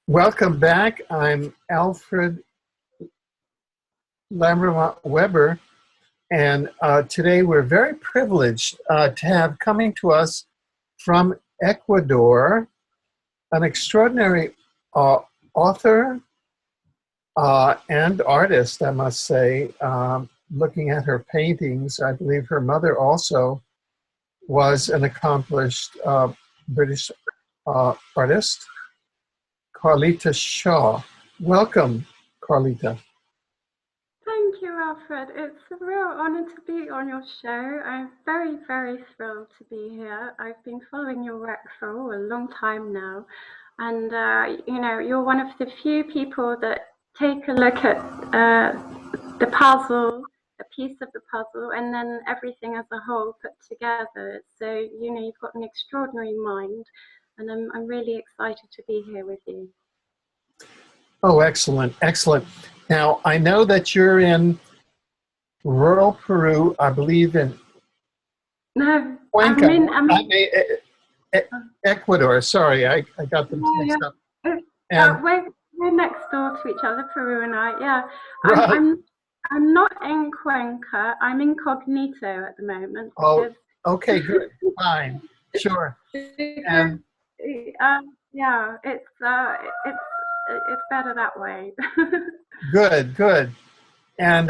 Welcome back. I'm Alfred Lambremont Webre, and today we're very privileged to have coming to us from Ecuador an extraordinary author and artist, I must say. Looking at her paintings, I believe her mother also was an accomplished British artist. Carlita Shaw. Welcome, Carlita. Thank you, Alfred. It's a real honor to be on your show. I'm very, very thrilled to be here. I've been following your work for a long time now. And, you're one of the few people that take a look at the puzzle, a piece of the puzzle, and then everything as a whole put together. So, you've got an extraordinary mind. And I'm really excited to be here with you. Oh, excellent, excellent. Now, I know that you're in rural Peru, I believe in No, Cuenca. Ecuador. Sorry, I got them mixed up. And we're next door to each other, Peru and I. Yeah, right. I'm not in Cuenca. I'm incognito at the moment. Oh, okay, good, fine, sure. And yeah, it's better that way. good, good. And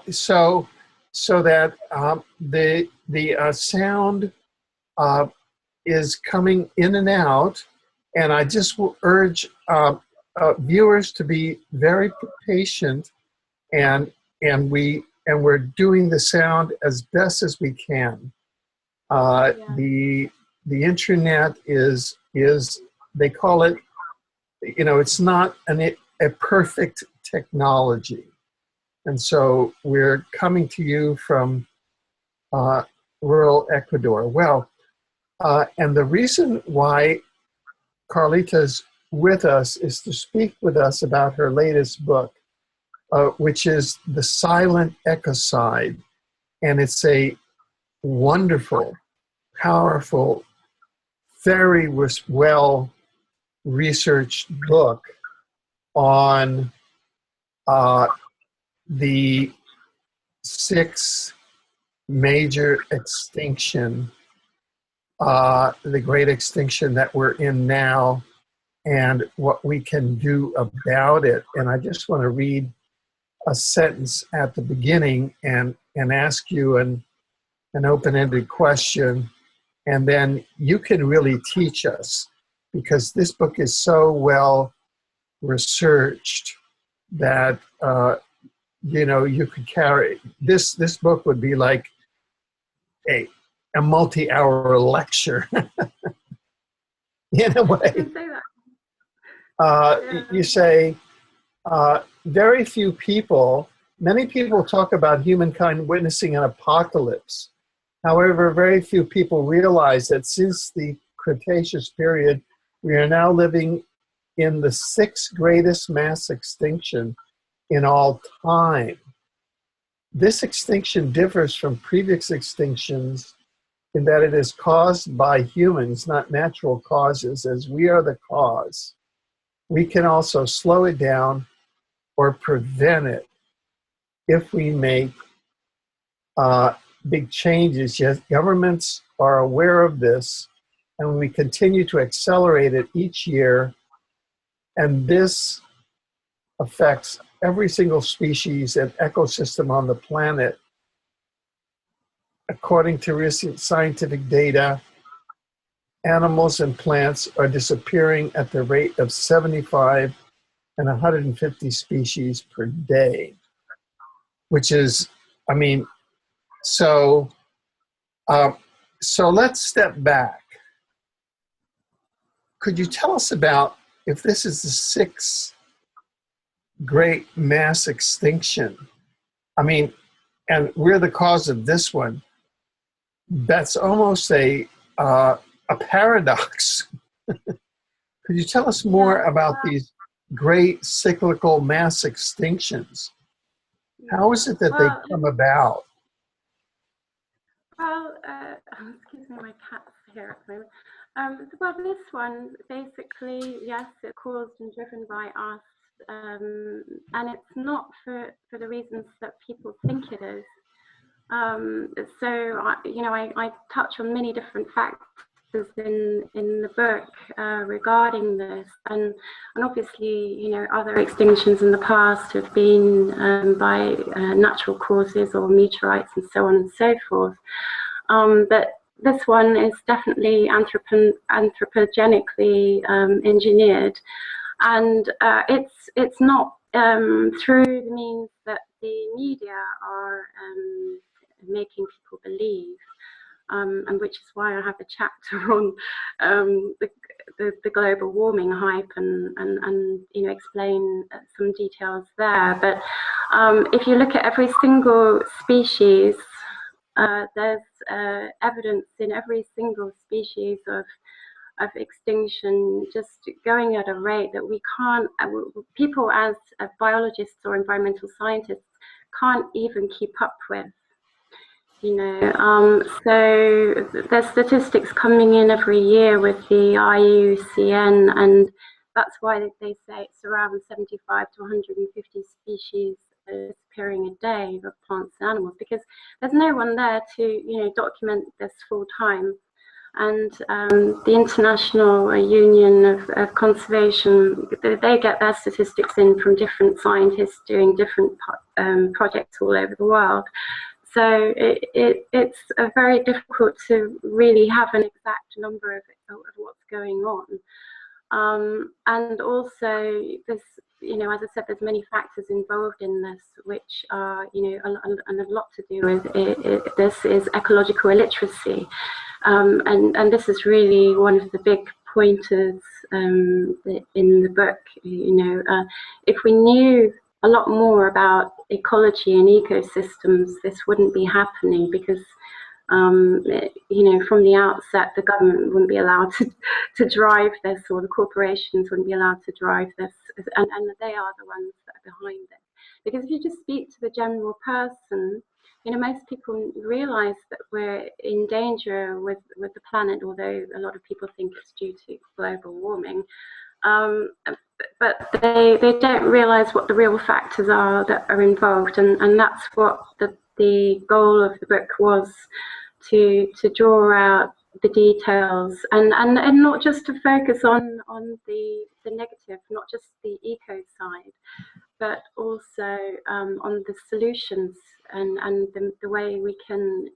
so that the sound is coming in and out, and I just will urge viewers to be very patient, and we're doing the sound as best as we can. The internet is they call it, it's not a perfect technology. And so we're coming to you from rural Ecuador. Well, and the reason why Carlita's with us is to speak with us about her latest book, which is The Silent Ecocide. And it's a wonderful, powerful, very well researched book on the 6 major extinction, the great extinction that we're in now, and what we can do about it. And I just want to read a sentence at the beginning and ask you an open-ended question, and then you can really teach us, because this book is so well researched that you could carry this book would be like a multi-hour lecture in a way. You say very few people, many people talk about humankind witnessing an apocalypse. However, very few people realize that since the Cretaceous period, we are now living in the 6th greatest mass extinction in all time. This extinction differs from previous extinctions in that it is caused by humans, not natural causes, as we are the cause. We can also slow it down or prevent it if we make big changes. Yes, governments are aware of this, and we continue to accelerate it each year, and this affects every single species and ecosystem on the planet. According to recent scientific data, animals and plants are disappearing at the rate of 75 and 150 species per day, which is, so let's step back. Could you tell us about, if this is the 6th great mass extinction, and we're the cause of this one, that's almost a paradox. Could you tell us more about these great cyclical mass extinctions? How is it that they come about? Well, excuse me, my cat's here at the moment. Well, this one, basically, yes, it's caused and driven by us, and it's not for the reasons that people think it is. So, I touch on many different factors in the book regarding this, and obviously, other extinctions in the past have been by natural causes or meteorites and so on and so forth. But this one is definitely anthropogenically engineered, and it's not through the means that the media are making people believe, and which is why I have a chapter on the global warming hype and explain some details there. But if you look at every single species, there's evidence in every single species of extinction just going at a rate that we can't, people as biologists or environmental scientists can't even keep up with. So there's statistics coming in every year with the IUCN, and that's why they say it's around 75 to 150 species disappearing a day of plants and animals, because there's no one there to document this full time. And the International Union of Conservation, they get their statistics in from different scientists doing different projects all over the world. So it's very difficult to really have an exact number of what's going on. And also, this, as I said, there's many factors involved in this, which are, and a lot to do with it. This is ecological illiteracy. And this is really one of the big pointers in the book. If we knew a lot more about ecology and ecosystems, this wouldn't be happening, because from the outset, the government wouldn't be allowed to drive this, or the corporations wouldn't be allowed to drive this, and they are the ones that are behind it. Because if you just speak to the general person, most people realize that we're in danger with the planet, although a lot of people think it's due to global warming. But they don't realize what the real factors are that are involved, and that's what the goal of the book was, to draw out the details, and not just to focus on the negative, not just the eco side, but also on the solutions and the way we can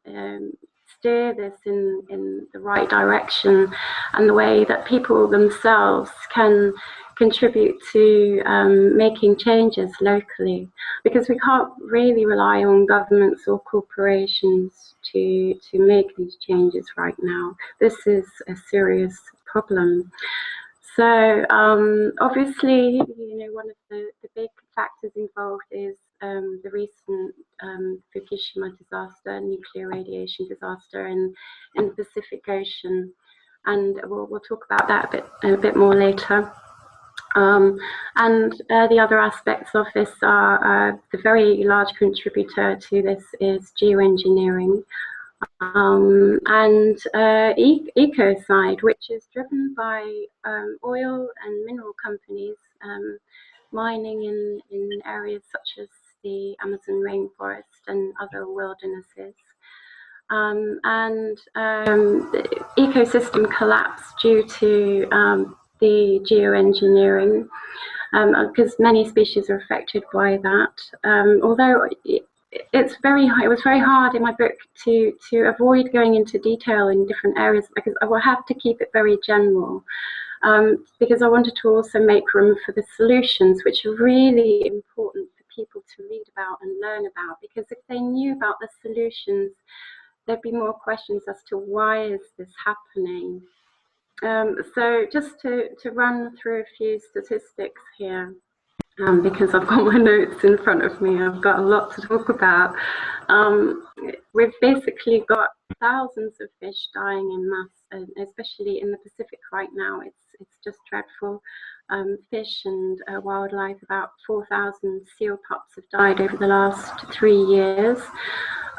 steer this in the right direction, and the way that people themselves can contribute to making changes locally, because we can't really rely on governments or corporations to make these changes right now. This is a serious problem. So obviously, one of the big factors involved is the recent Fukushima disaster, nuclear radiation disaster in the Pacific Ocean, and we'll talk about that a bit more later. And the other aspects of this are the very large contributor to this is geoengineering. And Ecocide, which is driven by oil and mineral companies mining in areas such as the Amazon rainforest and other wildernesses. And the ecosystem collapse due to the geoengineering, because many species are affected by that. Although it was very hard in my book to avoid going into detail in different areas, because I will have to keep it very general, because I wanted to also make room for the solutions, which are really important for people to read about and learn about, because if they knew about the solutions, there'd be more questions as to why is this happening. So just to run through a few statistics here. Because I've got my notes in front of me, I've got a lot to talk about. We've basically got thousands of fish dying in mass, and especially in the Pacific right now. It's just dreadful. Fish and wildlife, about 4,000 seal pups have died over the last 3 years.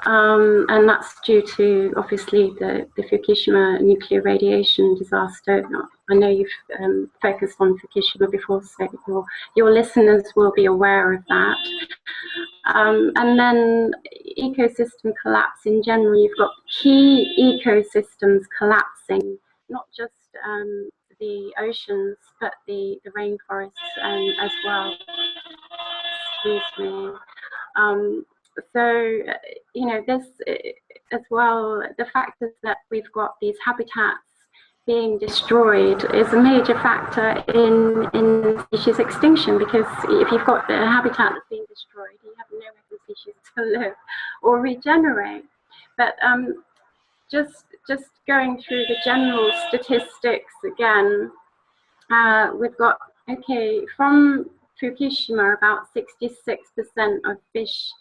And that's due to, obviously, the Fukushima nuclear radiation disaster. I know you've focused on Fukushima before, so your listeners will be aware of that. And then ecosystem collapse in general, you've got key ecosystems collapsing, not just the oceans, but the rainforests as well. Excuse me. So, this as well, the fact is that we've got these habitats being destroyed is a major factor in species extinction, because if you've got a habitat that's being destroyed, you have no other species to live or regenerate. But just going through the general statistics again, we've got, from Fukushima, about 66% of fish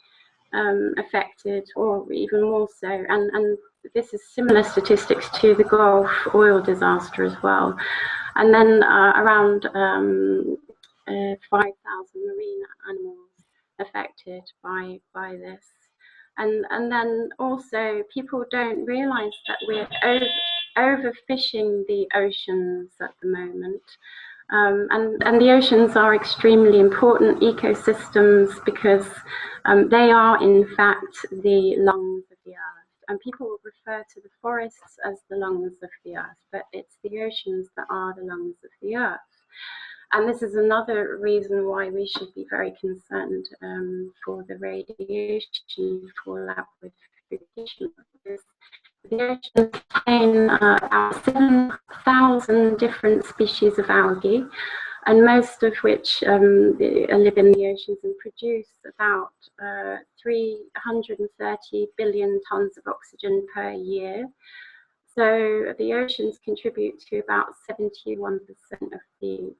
affected, or even more so, and this is similar statistics to the Gulf oil disaster as well. And then around 5,000 marine animals affected by this. And then also, people don't realize that we're overfishing the oceans at the moment. And the oceans are extremely important ecosystems, because they are, in fact, the lungs of the earth. And people refer to the forests as the lungs of the earth, but it's the oceans that are the lungs of the earth. And this is another reason why we should be very concerned for the radiation fallout with Fukushima. The oceans contain about 7,000 different species of algae, and most of which live in the oceans and produce about 330 billion tons of oxygen per year. So the oceans contribute to about 71% of the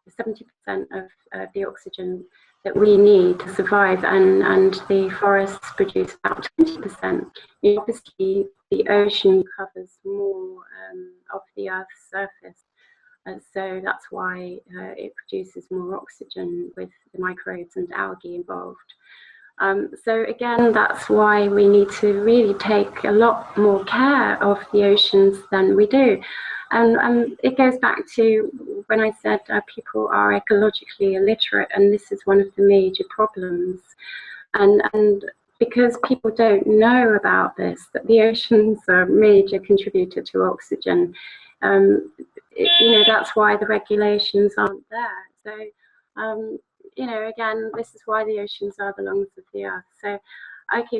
70% of the ocean that we need to survive, and the forests produce about 20%. Obviously, the ocean covers more of the Earth's surface, so that's why it produces more oxygen with the microbes and algae involved. So again, that's why we need to really take a lot more care of the oceans than we do. And it goes back to when I said people are ecologically illiterate, and this is one of the major problems. And because people don't know about this, that the oceans are a major contributor to oxygen, that's why the regulations aren't there. So, again, this is why the oceans are the lungs of the earth. So,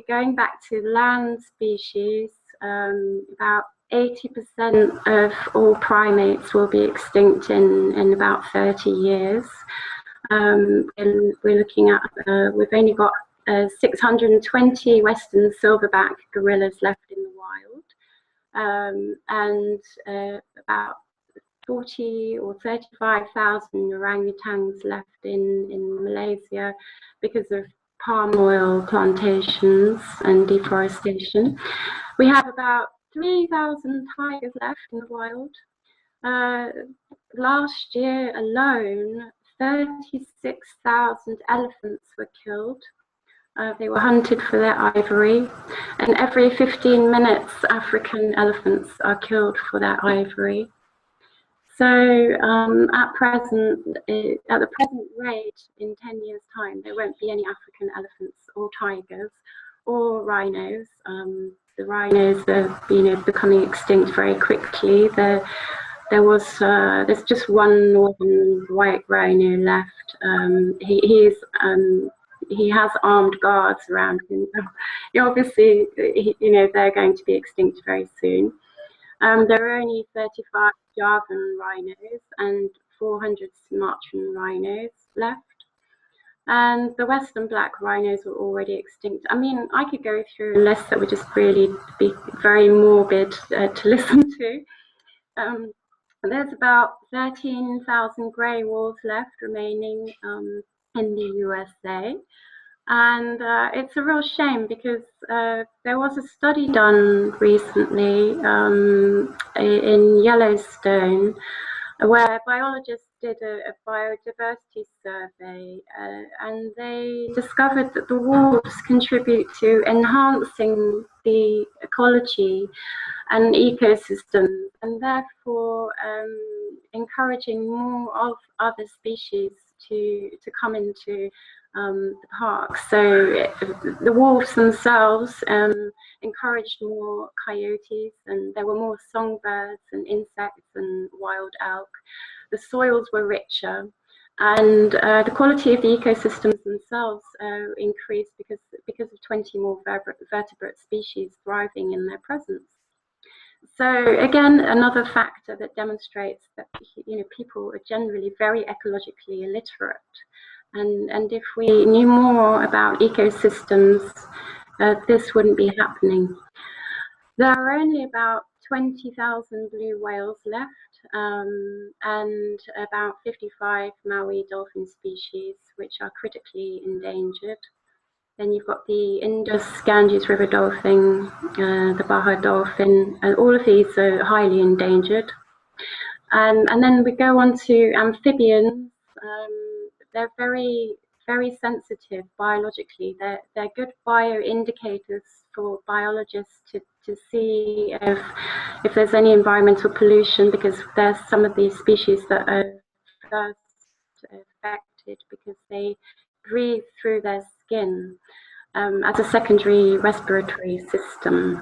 going back to land species, about 80% of all primates will be extinct in about 30 years. And we're looking at, we've only got 620 Western silverback gorillas left in the wild, and about 40 or 35,000 orangutans left in Malaysia because of palm oil plantations and deforestation. We have about 3,000 tigers left in the wild. Last year alone, 36,000 elephants were killed. They were hunted for their ivory, and every 15 minutes, African elephants are killed for their ivory. So at the present rate, in 10 years' time, there won't be any African elephants or tigers or rhinos. The rhinos are, becoming extinct very quickly. There's just one northern white rhino left. He has armed guards around him. Obviously, they're going to be extinct very soon. There are only 35 Javan rhinos and 400 Sumatran rhinos left. And the Western black rhinos are already extinct. I mean, I could go through a list that would just really be very morbid to listen to. There's about 13,000 grey wolves left remaining in the USA. And it's a real shame, because there was a study done recently in Yellowstone where biologists did a biodiversity survey, and they discovered that the wolves contribute to enhancing the ecology and ecosystems, and therefore encouraging more of other species to come into the park. So the wolves themselves encouraged more coyotes, and there were more songbirds and insects and wild elk. The soils were richer, and the quality of the ecosystems themselves increased because of 20 more vertebrate species thriving in their presence. So again, another factor that demonstrates that people are generally very ecologically illiterate, and if we knew more about ecosystems, this wouldn't be happening. There are only about 20,000 blue whales left, and about 55 Maui dolphin species, which are critically endangered. Then you've got the Indus-Ganges River dolphin, the Baja dolphin, and all of these are highly endangered. And then we go on to amphibians. They're very, very sensitive biologically. They're good bioindicators for biologists to see if there's any environmental pollution, because there's some of these species that are first affected because they breathe through their skin as a secondary respiratory system.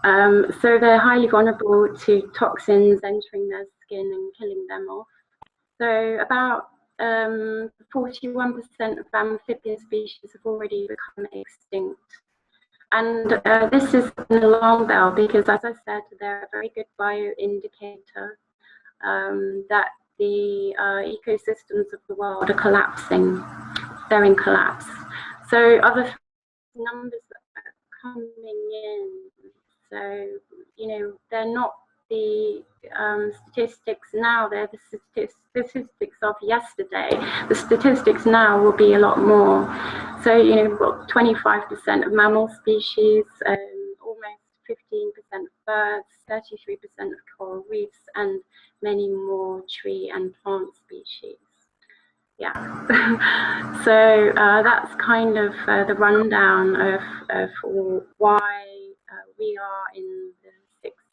So they're highly vulnerable to toxins entering their skin and killing them off. So about 41% of amphibian species have already become extinct. And this is an alarm bell because, as I said, they're a very good bioindicator that the ecosystems of the world are collapsing. They're in collapse. So other numbers that are coming in, so they're not the statistics now, they're the statistics of yesterday. The statistics now will be a lot more. So we've got 25% of mammal species, almost 15% of birds, 33% of coral reefs, and many more tree and plant species. Yeah. So that's kind of the rundown of why we are in the sixth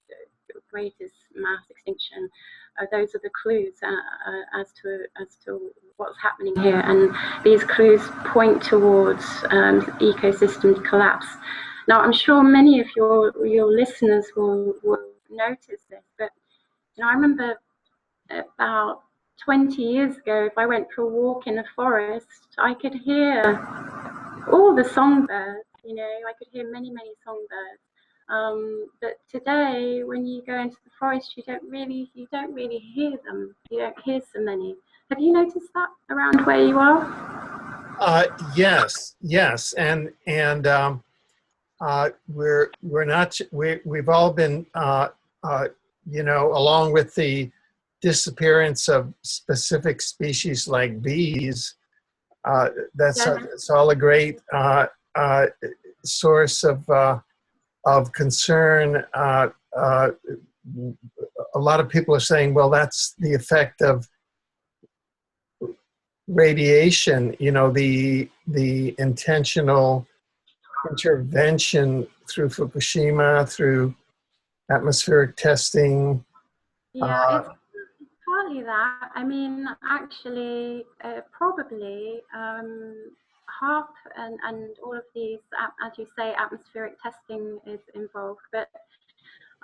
greatest mass extinction. Those are the clues as to what's happening here, and these clues point towards ecosystem collapse. Now, I'm sure many of your listeners will notice this, but I remember about 20 years ago, if I went for a walk in a forest, I could hear all the songbirds. I could hear many songbirds. But today, when you go into the forest, you don't really hear them. You don't hear so many. Have you noticed that around where you are? Yes, and we've all been along with the disappearance of specific species like bees. It's all a great source of concern. A lot of people are saying, well, that's the effect of radiation, the intentional intervention through Fukushima, through atmospheric testing. Yeah, it's partly that. I mean, actually, probably half and all of these, as you say, atmospheric testing is involved. But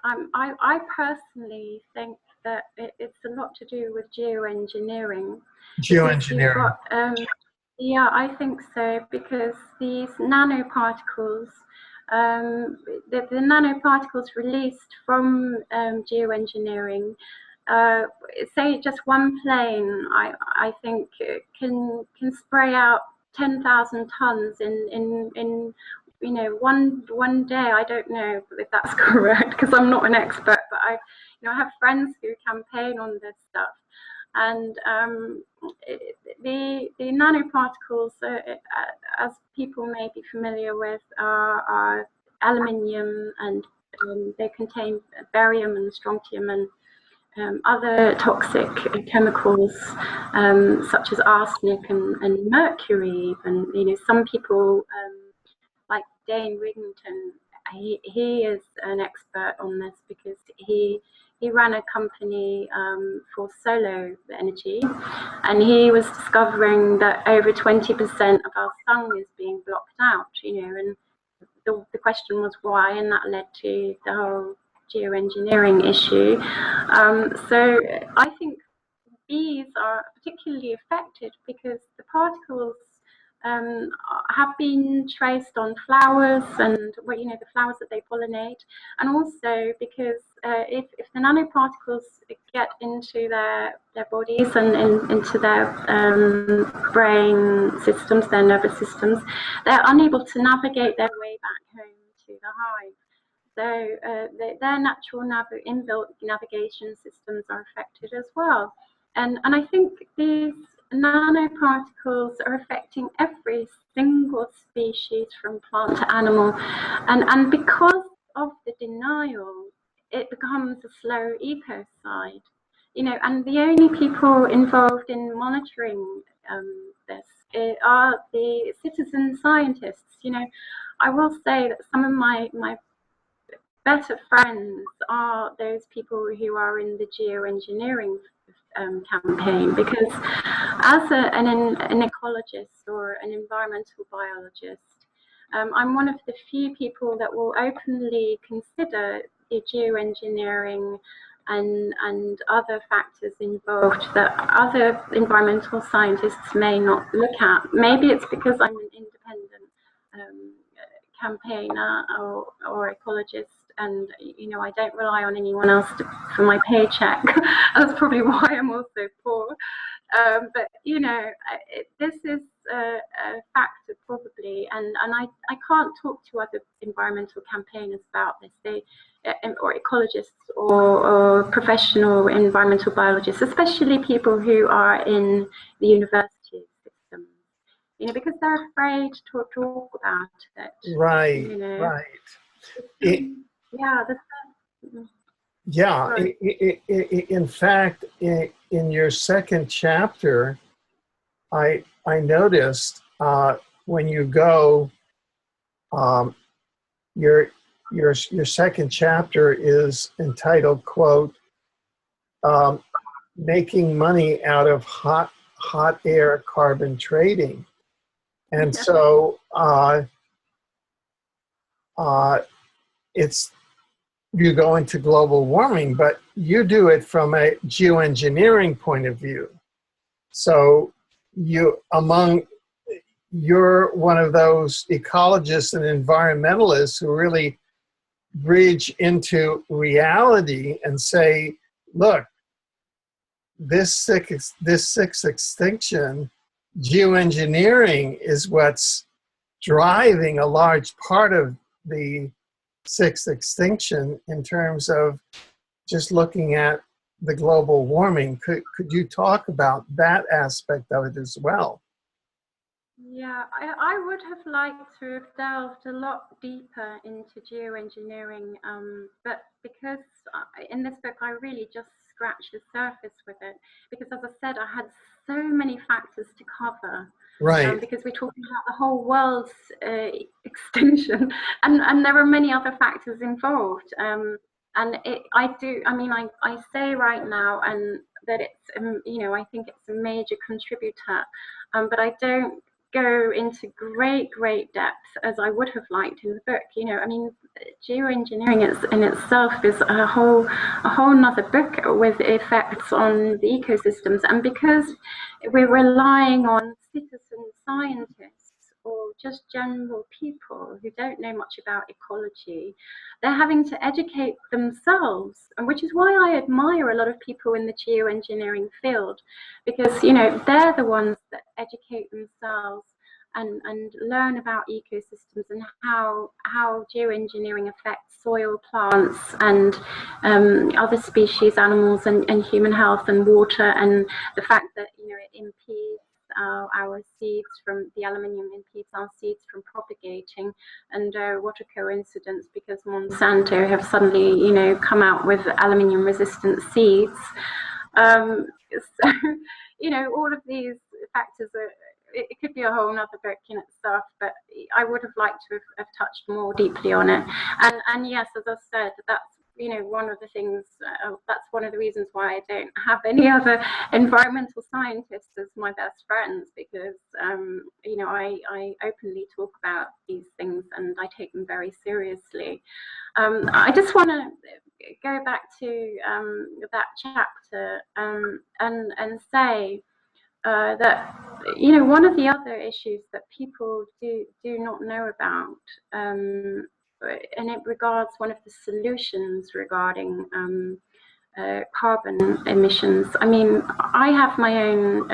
I personally think that it's a lot to do with geoengineering. Geoengineering. Yeah, I think so, because these nanoparticles, the nanoparticles released from geoengineering, say just one plane, I think can spray out 10,000 tons in one day. I don't know if that's correct because I'm not an expert, but I have friends who campaign on this stuff. And the nanoparticles, as people may be familiar with, are aluminium, and they contain barium and strontium, and other toxic chemicals, such as arsenic and mercury. And some people, like Dane Wigington, he is an expert on this because he ran a company for solar energy, and he was discovering that over 20% of our sun is being blocked out, and the question was why, and that led to the whole geoengineering issue. So I think bees are particularly affected because the particles have been traced on flowers and the flowers that they pollinate, and also because if the nanoparticles get into their bodies and into their brain systems, their nervous systems, they're unable to navigate their way back home to the hive. So their natural inbuilt navigation systems are affected as well. And I think these nanoparticles are affecting every single species from plant to animal. And because of the denial, it becomes a slow ecocide. And the only people involved in monitoring this are the citizen scientists. I will say that some of my better friends are those people who are in the geoengineering campaign, because as an ecologist or an environmental biologist, I'm one of the few people that will openly consider the geoengineering and other factors involved that other environmental scientists may not look at. Maybe it's because I'm an independent campaigner or ecologist, and I don't rely on anyone else for my paycheck. That's probably why I'm also poor. But this is a factor probably, and I can't talk to other environmental campaigners about this. They or ecologists or professional environmental biologists, especially people who are in the university system. Because they're afraid to talk about it. Right, right. Yeah. Yeah. In fact, in your second chapter, I noticed when you go, your second chapter is entitled, quote, "Making Money Out of Hot Air Carbon Trading." And so it's, you go into global warming, but you do it from a geoengineering point of view. So you're one of those ecologists and environmentalists who really bridge into reality and say, look, this sixth extinction, geoengineering is what's driving a large part of the sixth extinction in terms of just looking at the global warming. Could you talk about that aspect of it as well? Yeah, I would have liked to have delved a lot deeper into geoengineering, but because in this book I really just scratched the surface with it, because as I said, I had so many factors to cover. Right. Because we're talking about the whole world's extinction, and there are many other factors involved. And I say right now, and that it's, I think it's a major contributor, but I don't go into great depth as I would have liked in the book. Geoengineering in itself is a whole nother book with effects on the ecosystems, and because we're relying on citizen scientists or just general people who don't know much about ecology, they're having to educate themselves, and which is why I admire a lot of people in the geoengineering field, because they're the ones that educate themselves and learn about ecosystems and how geoengineering affects soil, plants, and other species, animals, and human health and water, and the fact that it impedes our seeds from the aluminium impedes our seeds from propagating. And what a coincidence, because Monsanto have suddenly, you know, come out with aluminium resistant seeds. So, you know, all of these factors are, it could be a whole nother book in itself, but I would have liked to have touched more deeply on it. And yes, as I said, that's, you know, one of the things, that's one of the reasons why I don't have any other environmental scientists as my best friends, because, you know, I openly talk about these things and I take them very seriously. I just want to go back to that chapter and say that, you know, one of the other issues that people do not know about, and it regards one of the solutions regarding carbon emissions. I mean, I have my own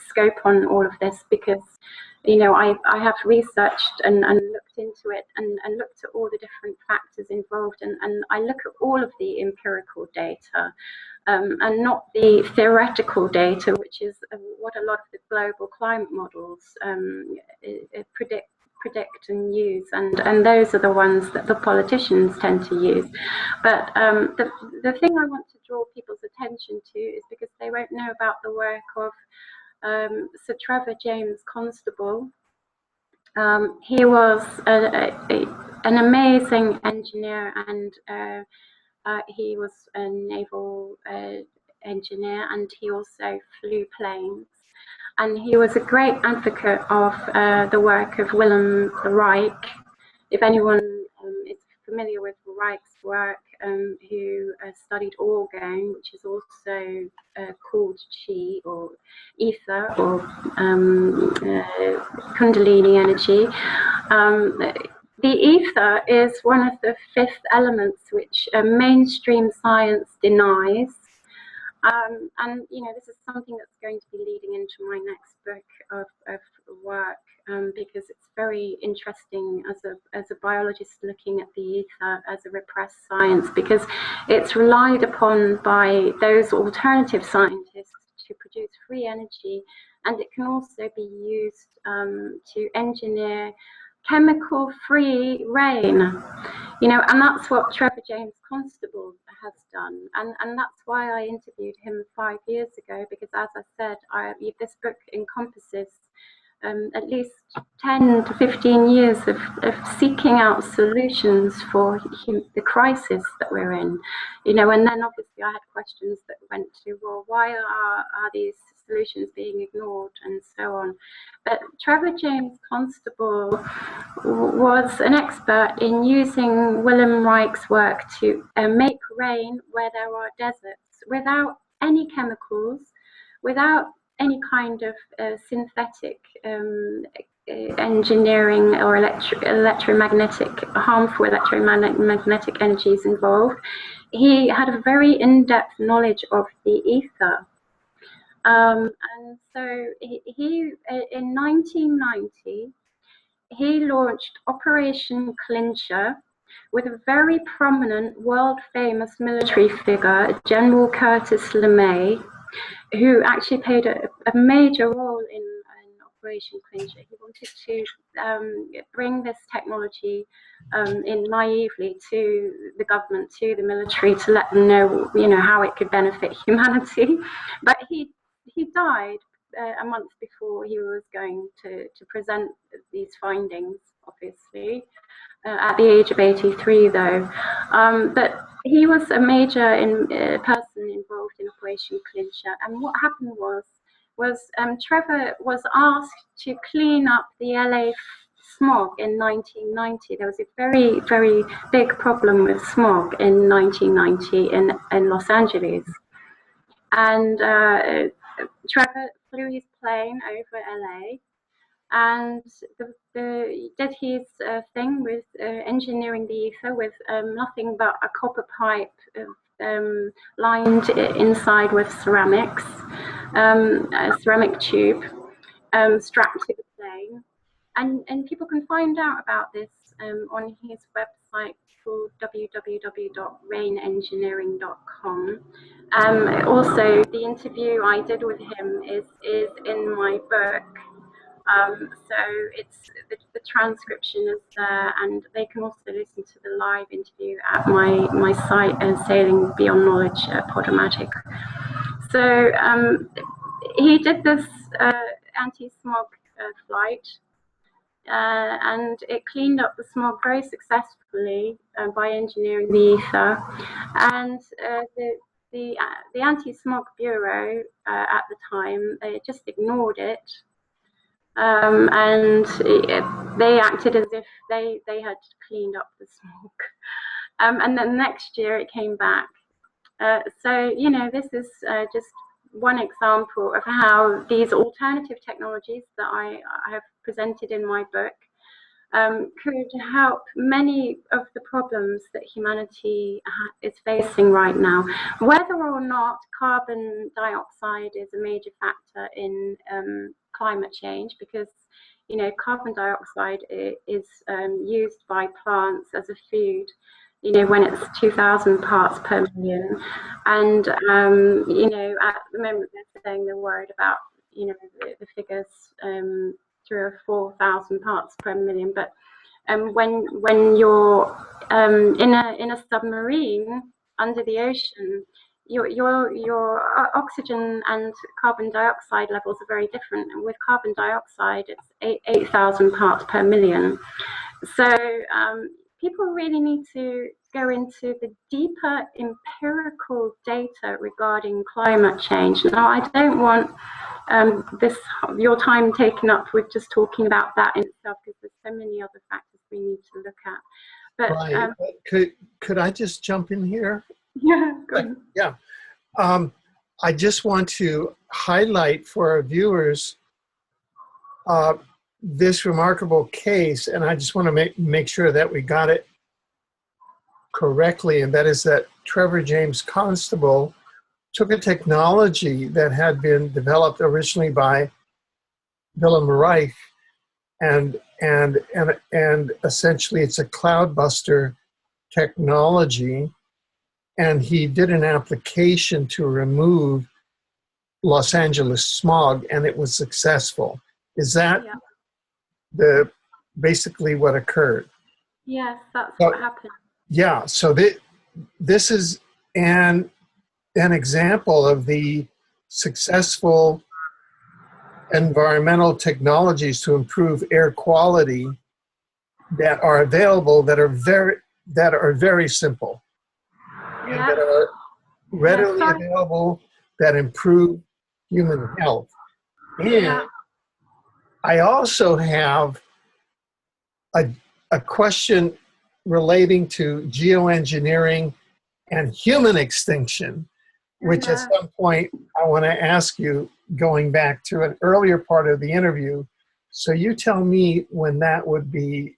scope on all of this because, you know, I have researched and looked into it and looked at all the different factors involved, and I look at all of the empirical data and not the theoretical data, which is what a lot of the global climate models predict and use, and those are the ones that the politicians tend to use. But the thing I want to draw people's attention to is because they won't know about the work of Sir Trevor James Constable. He was an amazing engineer, and he was a naval engineer, and he also flew planes. And he was a great advocate of the work of Willem Reich. If anyone is familiar with Reich's work, who studied orgone, which is also called chi or ether or kundalini energy. The ether is one of the fifth elements which mainstream science denies. And, you know, this is something that's going to be leading into my next book of work, because it's very interesting as a biologist looking at the ether as a repressed science, because it's relied upon by those alternative scientists to produce free energy, and it can also be used to engineer chemical-free rain. You know, and that's what Trevor James Constable has done, and that's why I interviewed him 5 years ago, because, as I said, this book encompasses at least 10 to 15 years of seeking out solutions for the crisis that we're in. You know, and then obviously I had questions that went to, well, why are these solutions being ignored, and so on. But Trevor James Constable was an expert in using Willem Reich's work to make rain where there are deserts without any chemicals, without any kind of synthetic engineering or harmful electromagnetic energies involved. He had a very in-depth knowledge of the ether. And so he in 1990, he launched Operation Clincher with a very prominent world-famous military figure, General Curtis LeMay, who actually played a major role in Operation Clincher. He wanted to bring this technology in naively to the government, to the military, to let them know, you know, how it could benefit humanity. But he died a month before he was going to present these findings, obviously, at the age of 83, though. But he was a major person involved in Operation Clincher. And what happened was Trevor was asked to clean up the LA smog in 1990. There was a very, very big problem with smog in 1990 in Los Angeles. And Trevor flew his plane over LA and did his thing with engineering the ether with nothing but a copper pipe lined inside with ceramics, a ceramic tube strapped to the plane. And people can find out about this on his website called www.rainengineering.com. Also, the interview I did with him is in my book. So the transcription is there, and they can also listen to the live interview at my site, Sailing Beyond Knowledge, Podomatic. So he did this anti-smog flight, and it cleaned up the smog very successfully by engineering the ether. And the Anti-Smog Bureau at the time, they just ignored it. And they acted as if they had cleaned up the smog. And then next year it came back. So, you know, this is just one example of how these alternative technologies that I have presented in my book could help many of the problems that humanity is facing right now. Whether or not carbon dioxide is a major factor in climate change, because you know carbon dioxide is used by plants as a food, you know, when it's 2,000 parts per million, and you know, at the moment they're saying they're worried about, you know, the figures 3,000 or 4,000 parts per million. But when you're in a submarine under the ocean, your oxygen and carbon dioxide levels are very different. And with carbon dioxide, it's 8,000 parts per million. So people really need to go into the deeper empirical data regarding climate change. Now, I don't want your time taken up with just talking about that in itself, because there's so many other factors we need to look at. But right. Could I just jump in here? Yeah, go on. Yeah. I just want to highlight for our viewers this remarkable case, and I just want to make sure that we got it correctly, and that is that Trevor James Constable took a technology that had been developed originally by Willem Reich, and essentially it's a cloudbuster technology, and he did an application to remove Los Angeles smog, and it was successful. Is that basically what occurred? Yes, that's what happened. Yeah, so this is an example of the successful environmental technologies to improve air quality that are available, that are very simple, and that are readily available, that improve human health. And I also have a question relating to geoengineering and human extinction, which at some point I want to ask you, going back to an earlier part of the interview. So you tell me when that would be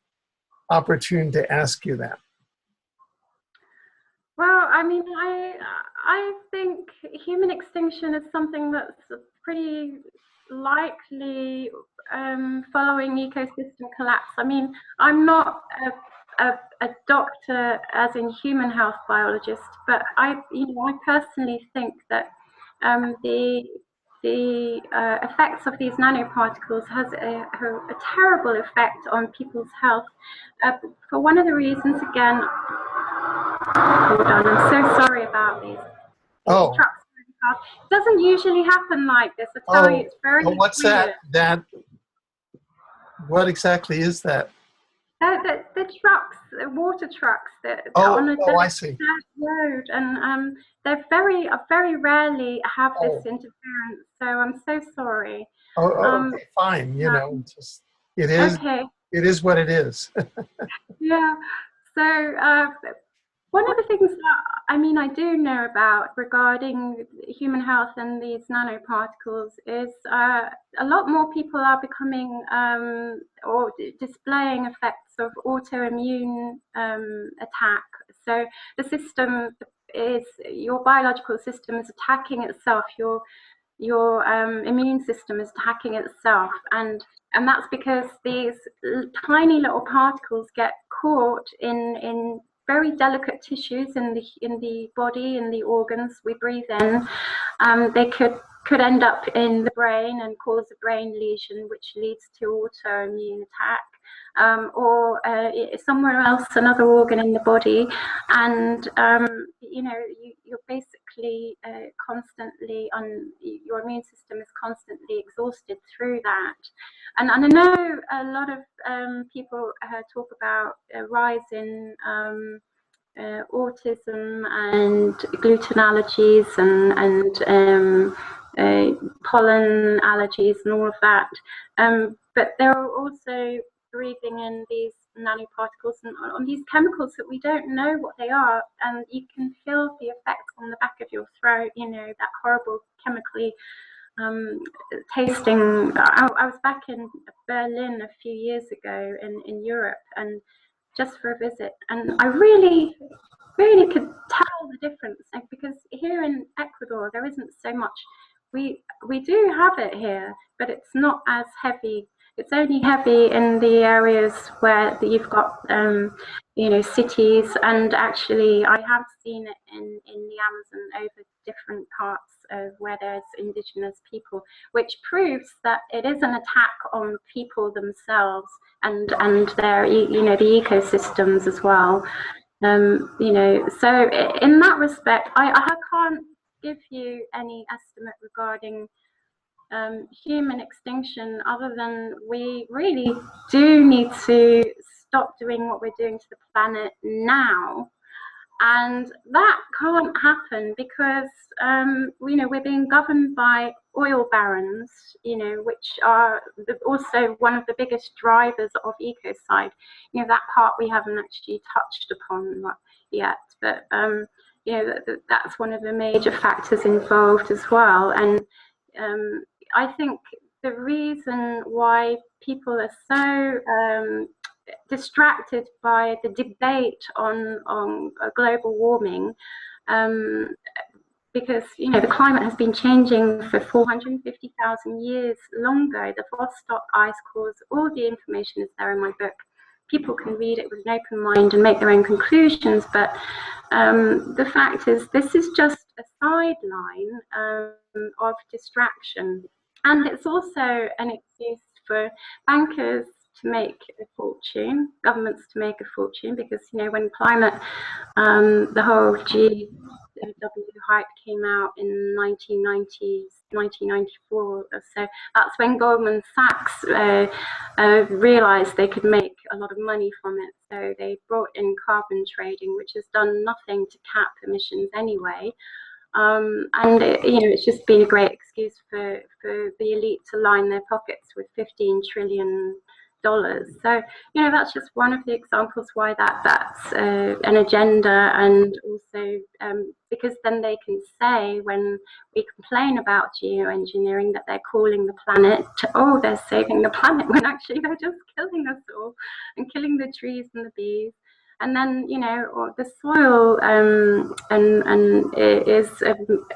opportune to ask you that. Well, I mean, I think human extinction is something that's pretty likely following ecosystem collapse. I mean, I'm not a doctor as in human health biologist, but I personally think that the effects of these nanoparticles has a terrible effect on people's health. For one of the reasons, again, hold on, I'm so sorry about these. Oh. Trucks. It doesn't usually happen like this. I tell you, it's very what's weird. What exactly is that? The trucks, the water trucks that on a I see. road, and they very rarely have this interference. So I'm so sorry. Okay, fine. You know, just it is. Okay. It is what it is. Yeah. So one of the things that I do know about regarding human health and these nanoparticles is a lot more people are becoming or displaying effects of autoimmune attack. So the system is, your biological system is attacking itself. your immune system is attacking itself, and that's because these tiny little particles get caught in very delicate tissues in the body, in the organs we breathe in. They could end up in the brain and cause a brain lesion, which leads to autoimmune attack, or somewhere else, another organ in the body, and you're basically constantly on. Your immune system is constantly exhausted through that, and I know a lot of people talk about a rise in autism and gluten allergies and pollen allergies and all of that. But they're also breathing in these nanoparticles and on these chemicals that we don't know what they are, and you can feel the effects on the back of your throat, that horrible chemically tasting. I was back in Berlin a few years ago in Europe, and just for a visit, and I really could tell the difference, because here in Ecuador there isn't so much. We do have it here, but it's not as heavy. It's only heavy in the areas where you've got cities, and actually I have seen it in the Amazon over different parts of where there's indigenous people, which proves that it is an attack on people themselves and their the ecosystems as well. So in that respect, I can't give you any estimate regarding human extinction, other than we really do need to stop doing what we're doing to the planet now. And that can't happen because we're being governed by oil barons, which are also one of the biggest drivers of ecocide. That part we haven't actually touched upon yet, but that's one of the major factors involved as well. And I think the reason why people are so distracted by the debate on global warming, because the climate has been changing for 450,000 years longer. The Vostok ice cores, all the information is there in my book. People can read it with an open mind and make their own conclusions, but the fact is this is just a sideline of distraction, and it's also an excuse for bankers to make a fortune, governments to make a fortune, because when climate, the whole GW hype came out in 1994, so that's when Goldman Sachs realized they could make a lot of money from it. So they brought in carbon trading, which has done nothing to cap emissions anyway. And it's just been a great excuse for the elite to line their pockets with $15 trillion. So that's just one of the examples why that's an agenda, and also because then they can say, when we complain about geoengineering, that they're calling the planet, they're saving the planet, when actually they're just killing us all and killing the trees and the bees. And then the soil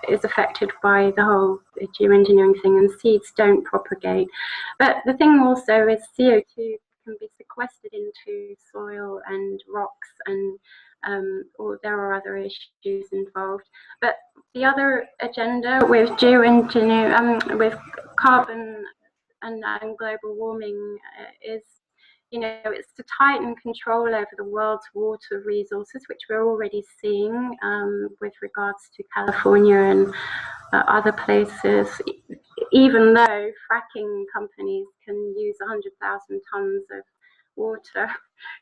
is affected by the whole geoengineering thing, and seeds don't propagate. But the thing also is CO2 can be sequestered into soil and rocks, and or there are other issues involved. But the other agenda with geoengineering, with carbon and global warming, is it's to tighten control over the world's water resources, which we're already seeing with regards to California and other places, even though fracking companies can use 100,000 tons of water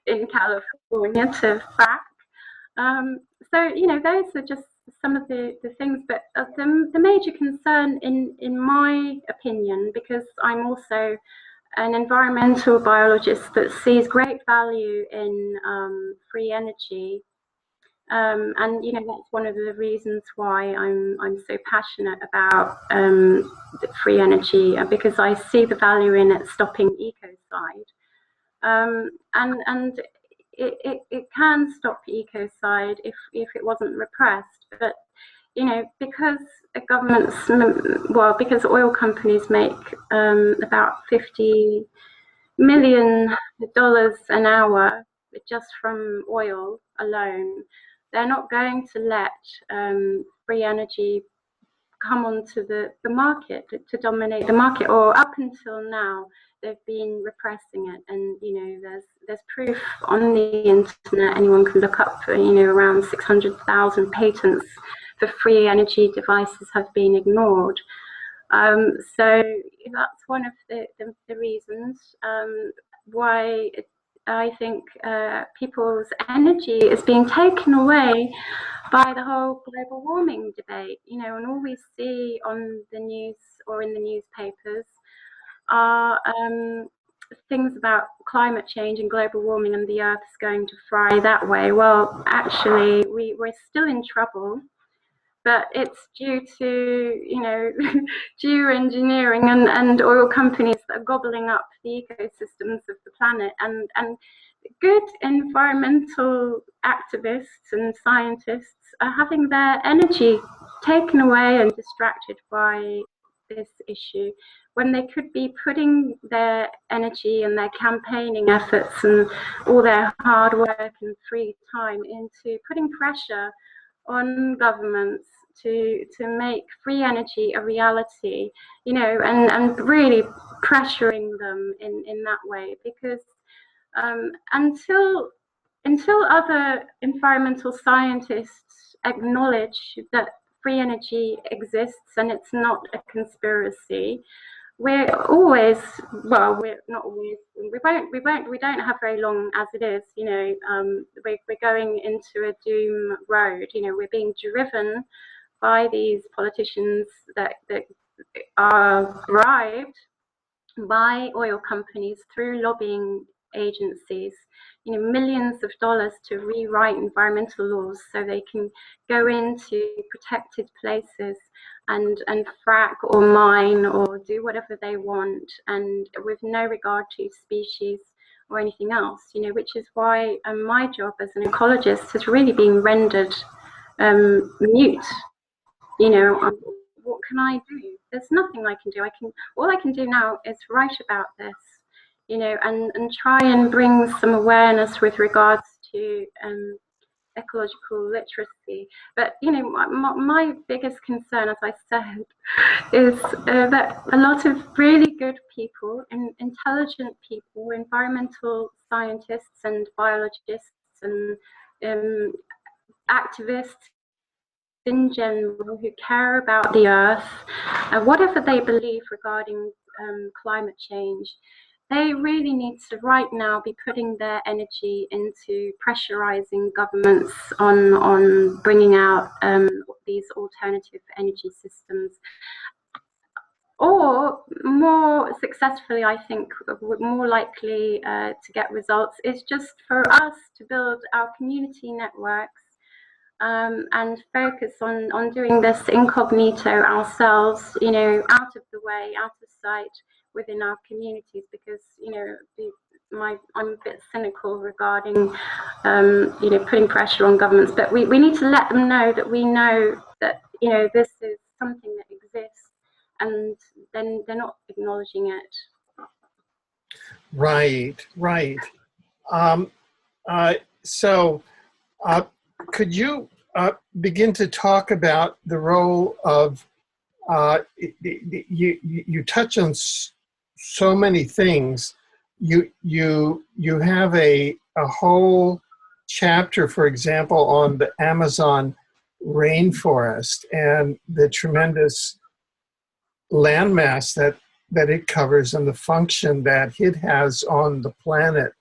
in California to frack. So, those are just some of the things, but the major concern in my opinion, because I'm also an environmental biologist that sees great value in free energy, and that's one of the reasons why I'm so passionate about free energy, because I see the value in it stopping ecocide, and it can stop ecocide if it wasn't repressed. But you know, because governments, well, because oil companies make about $50 million an hour just from oil alone, they're not going to let free energy come onto the market to dominate the market, or up until now they've been repressing it. And you know, there's proof on the internet, anyone can look up, you know, around 600,000 patents for free energy devices have been ignored. So that's one of the reasons why I think people's energy is being taken away by the whole global warming debate. You know, and all we see on the news or in the newspapers are things about climate change and global warming and the earth is going to fry that way. Well, actually, we're still in trouble, but it's due to, you know, geoengineering and oil companies that are gobbling up the ecosystems of the planet, and good environmental activists and scientists are having their energy taken away and distracted by this issue, when they could be putting their energy and their campaigning efforts and all their hard work and free time into putting pressure on governments to make free energy a reality, you know, and really pressuring them in that way. Because until other environmental scientists acknowledge that free energy exists and it's not a conspiracy, we're always, well, we're not always, we don't have very long as it is, you know. We're going into a doom road, you know. We're being driven by these politicians that are bribed by oil companies through lobbying agencies, you know, millions of dollars to rewrite environmental laws so they can go into protected places and frack or mine or do whatever they want, and with no regard to species or anything else, you know, which is why my job as an ecologist has really been rendered mute. You know, what can I do? There's nothing I can do. All I can do now is write about this, you know, and try and bring some awareness with regards to ecological literacy. But you know, my biggest concern, as I said, is that a lot of really good people and intelligent people, environmental scientists and biologists and activists in general, who care about the earth, whatever they believe regarding climate change, they really need to right now be putting their energy into pressurizing governments on bringing out these alternative energy systems. Or more successfully, I think, more likely to get results is just for us to build our community networks and focus on doing this incognito ourselves, you know, out of the way, out of sight, within our communities. Because, you know, I'm a bit cynical regarding, you know, putting pressure on governments, but we need to let them know that we know that, you know, this is something that exists, and then they're not acknowledging it. Right, right. So could you begin to talk about the role of, you touch on so many things. You have a whole chapter, for example, on the Amazon rainforest and the tremendous landmass that it covers and the function that it has on the planet.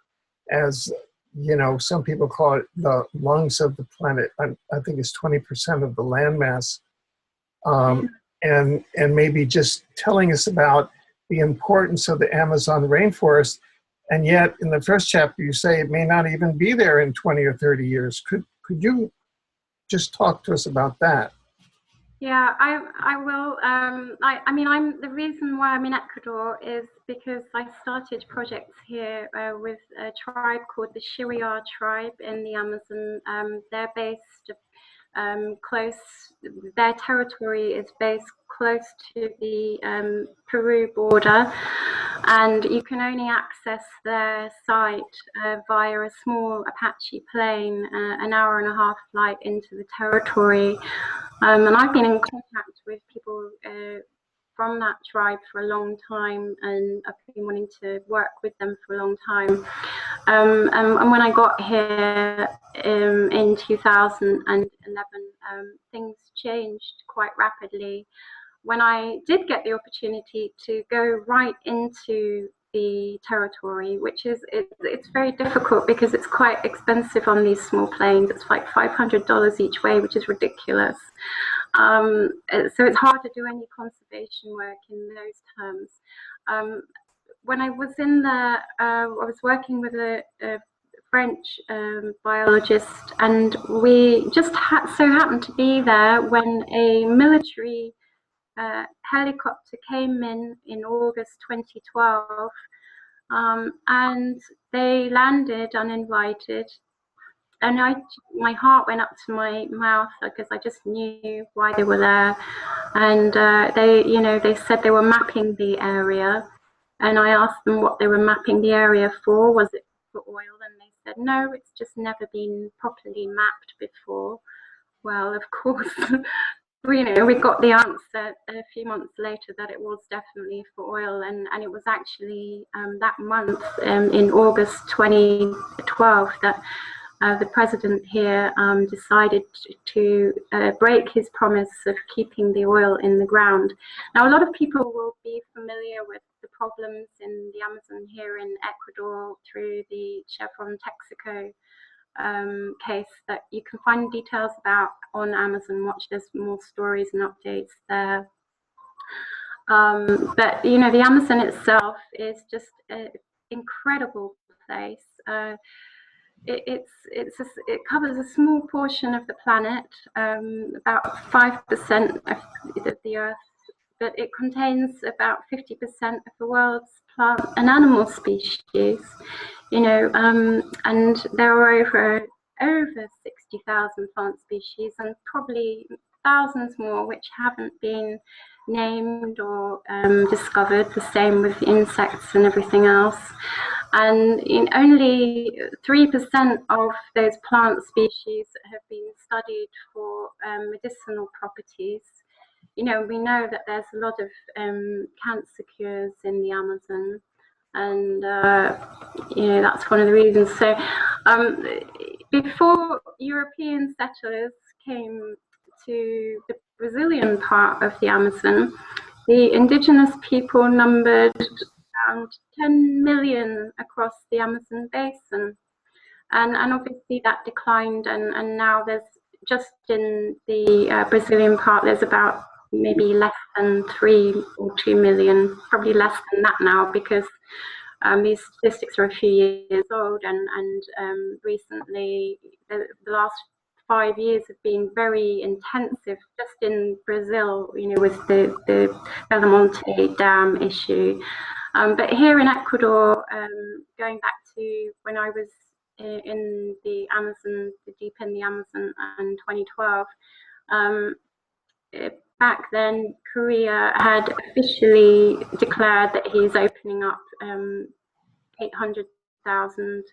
As you know, some people call it the lungs of the planet. I think it's 20% of the landmass. And maybe just telling us about the importance of the Amazon rainforest. And yet, in the first chapter, you say it may not even be there in 20 or 30 years. Could you just talk to us about that? Yeah, I will. I mean, the reason why I'm in Ecuador is because I started projects here with a tribe called the Shiriar tribe in the Amazon. They're based close. Their territory is based close to the Peru border, and you can only access their site via a small Apache plane, an hour and a half flight into the territory. And I've been in contact with people from that tribe for a long time, and I've been wanting to work with them for a long time. And when I got here in 2011, things changed quite rapidly. When I did get the opportunity to go right into the territory, which is it's very difficult because it's quite expensive on these small planes. It's like $500 each way, which is ridiculous. So it's hard to do any conservation work in those terms. When I was in there, I was working with a French biologist, and we just so happened to be there when a military helicopter came in August 2012, and they landed uninvited. And my heart went up to my mouth because I just knew why they were there. And they said they were mapping the area. And I asked them what they were mapping the area for. Was it for oil? And they said, no, it's just never been properly mapped before. Well, of course, we got the answer a few months later that it was definitely for oil. And it was actually that month, in August 2012, that the president here decided to break his promise of keeping the oil in the ground. Now, a lot of people will be familiar with the problems in the Amazon here in Ecuador through the Chevron Texaco case that you can find details about on Amazon Watch. There's more stories and updates there. But, the Amazon itself is just an incredible place. It covers a small portion of the planet, about 5% of the Earth, but it contains about 50% of the world's plant and animal species. And there are over 60,000 plant species, and probably thousands more which haven't been named or discovered. The same with insects and everything else. And only 3% of those plant species have been studied for medicinal properties. We know that there's a lot of cancer cures in the Amazon, and that's one of the reasons. So before European settlers came to the Brazilian part of the Amazon, the indigenous people numbered around 10 million across the Amazon basin, and obviously that declined, and now there's just in the Brazilian part there's about maybe less than 3 or 2 million, probably less than that now, because these statistics are a few years old, and recently the last 5 years have been very intensive just in Brazil, with the Lambremont dam issue. But here in Ecuador, going back to when I was in the Amazon, deep in the Amazon in 2012, back then Korea had officially declared that he's opening up 800,000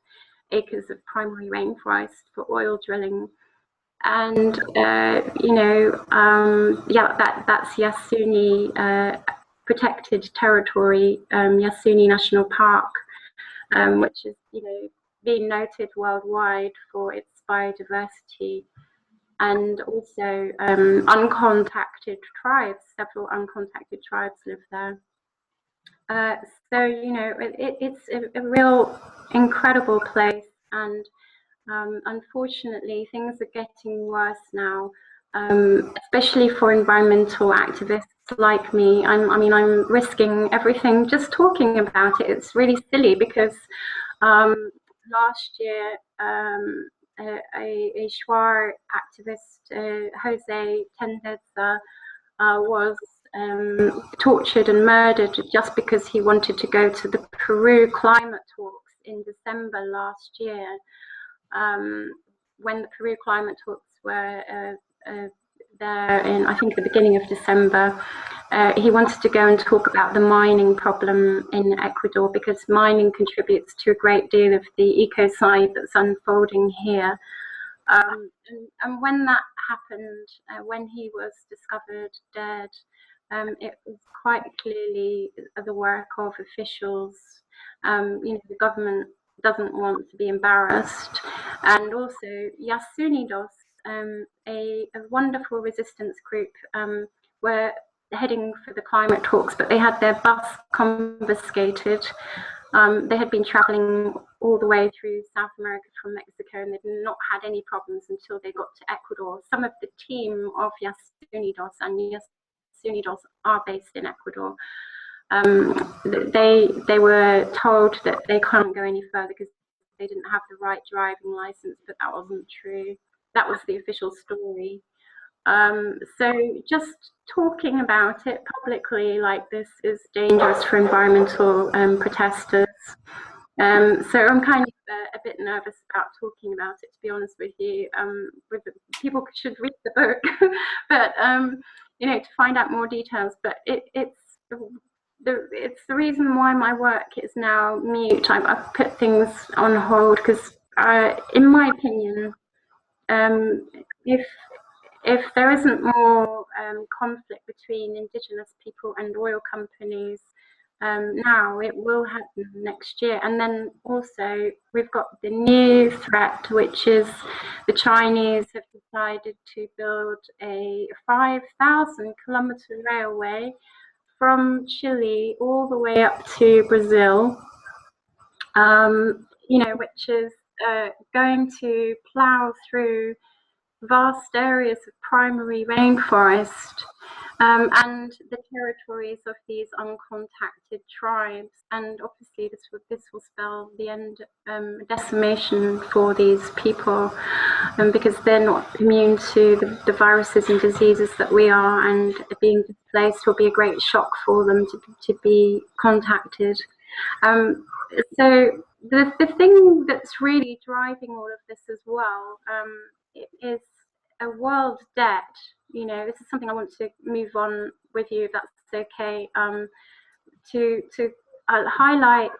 acres of primary rainforest for oil drilling. And that's Yasuni protected territory, Yasuni National Park, which is being noted worldwide for its biodiversity, and also uncontacted tribes. Several uncontacted tribes live there. So it's a real incredible place, and unfortunately things are getting worse now, especially for environmental activists like me. I'm risking everything just talking about it. It's really silly because last year a Shuar activist, Jose Tendeza, was tortured and murdered just because he wanted to go to the Peru climate talks in December last year, when the Peru climate talks were there in, I think, the beginning of December. He wanted to go and talk about the mining problem in Ecuador, because mining contributes to a great deal of the ecocide that's unfolding here. And when that happened, when he was discovered dead, it was quite clearly the work of officials. The government doesn't want to be embarrassed. And also Yasunidos, a wonderful resistance group, were heading for the climate talks, but they had their bus confiscated. They had been traveling all the way through South America from Mexico, and they'd not had any problems until they got to Ecuador. Some of the team of Yasunidos, and Yasunidos are based in Ecuador, they were told that they can't go any further because they didn't have the right driving license, but that wasn't true. That was the official story. So just talking about it publicly like this is dangerous for environmental protesters. So I'm kind of a bit nervous about talking about it, to be honest with you. People should read the book, but to find out more details. But it's the reason why my work is now mute. I've put things on hold because, in my opinion, if there isn't more conflict between indigenous people and oil companies now, it will happen next year. And then also we've got the new threat, which is the Chinese have decided to build a 5,000-kilometer railway from Chile all the way up to Brazil, which is going to plow through vast areas of primary rainforest and the territories of these uncontacted tribes. And obviously this will spell the end, decimation for these people, because they're not immune to the viruses and diseases that we are, and being displaced will be a great shock for them to be contacted. So the thing that's really driving all of this as well is a world debt. This is something I want to move on with you, if that's okay, to highlight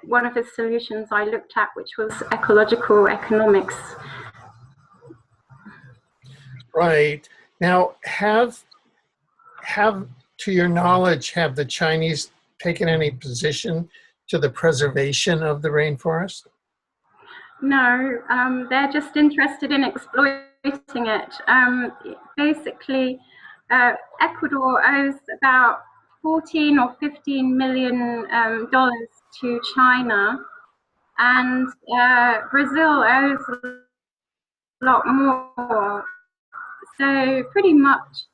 one of the solutions I looked at, which was ecological economics. Right. Now, have to your knowledge, have the Chinese taken any position to the preservation of the rainforest? No, they're just interested in exploiting it. Basically, Ecuador owes about 14 or 15 million dollars to China, and Brazil owes a lot more. So pretty much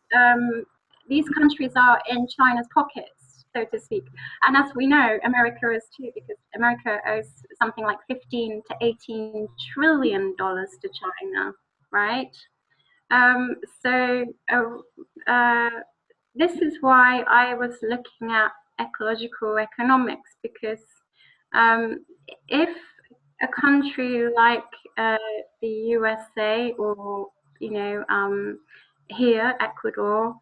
these countries are in China's pockets, so to speak. And as we know, America is too, because America owes something like 15 to 18 trillion dollars to China, right? This is why I was looking at ecological economics, because if a country like the USA, or here Ecuador,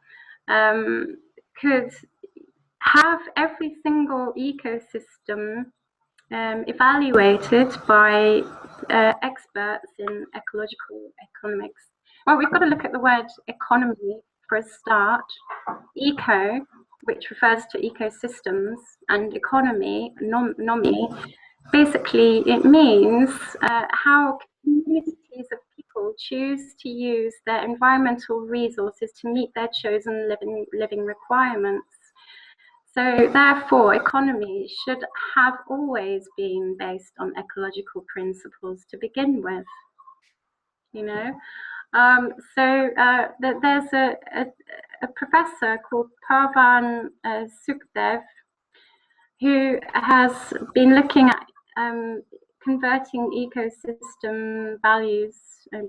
could have every single ecosystem evaluated by experts in ecological economics. Well, we've got to look at the word economy for a start. Eco, which refers to ecosystems, and economy, nomi, basically it means how communities of people choose to use their environmental resources to meet their chosen living requirements. So therefore, economy should have always been based on ecological principles to begin with. There's a professor called Pavan Sukhdev, who has been looking at converting ecosystem values,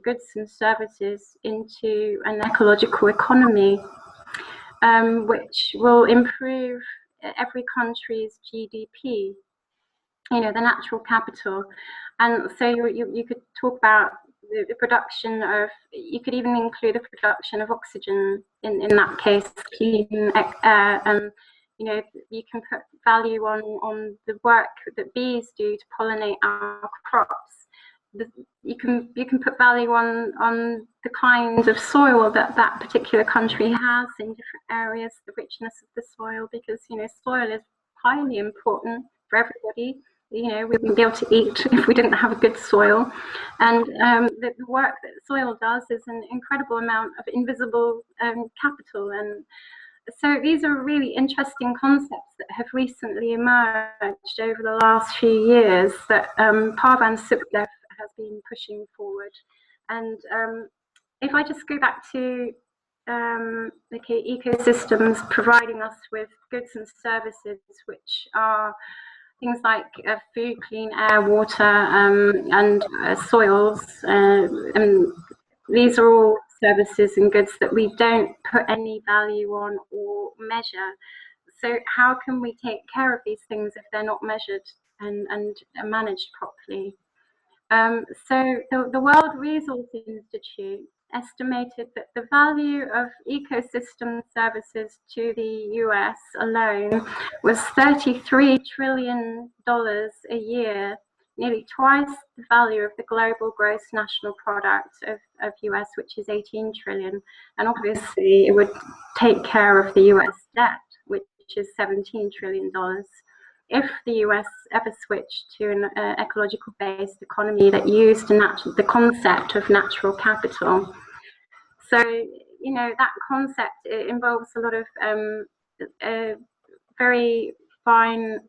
goods and services into an ecological economy, which will improve every country's GDP, the natural capital. And so you could talk about the production of, you could even include the production of oxygen in that case, clean air, and you know, you can put value on the work that bees do to pollinate our crops. You can put value on the kind of soil that that particular country has in different areas, the richness of the soil, because you know, soil is highly important for everybody. You know, we wouldn't be able to eat if we didn't have a good soil. And the work that soil does is an incredible amount of invisible capital. And so these are really interesting concepts that have recently emerged over the last few years that Parvan Sukhdev has been pushing forward. And if I just go back to okay, ecosystems providing us with goods and services, which are things like food, clean air, water, and soils. And these are all services and goods that we don't put any value on or measure. So how can we take care of these things if they're not measured and managed properly? So the World Resources Institute estimated that the value of ecosystem services to the US alone was $33 trillion a year, nearly twice the value of the global gross national product of US, which is 18 trillion. And obviously it would take care of the US debt, which is $17 trillion. If the US ever switched to an ecological-based economy that used the concept of natural capital. So, you know, that concept, it involves a lot of very fine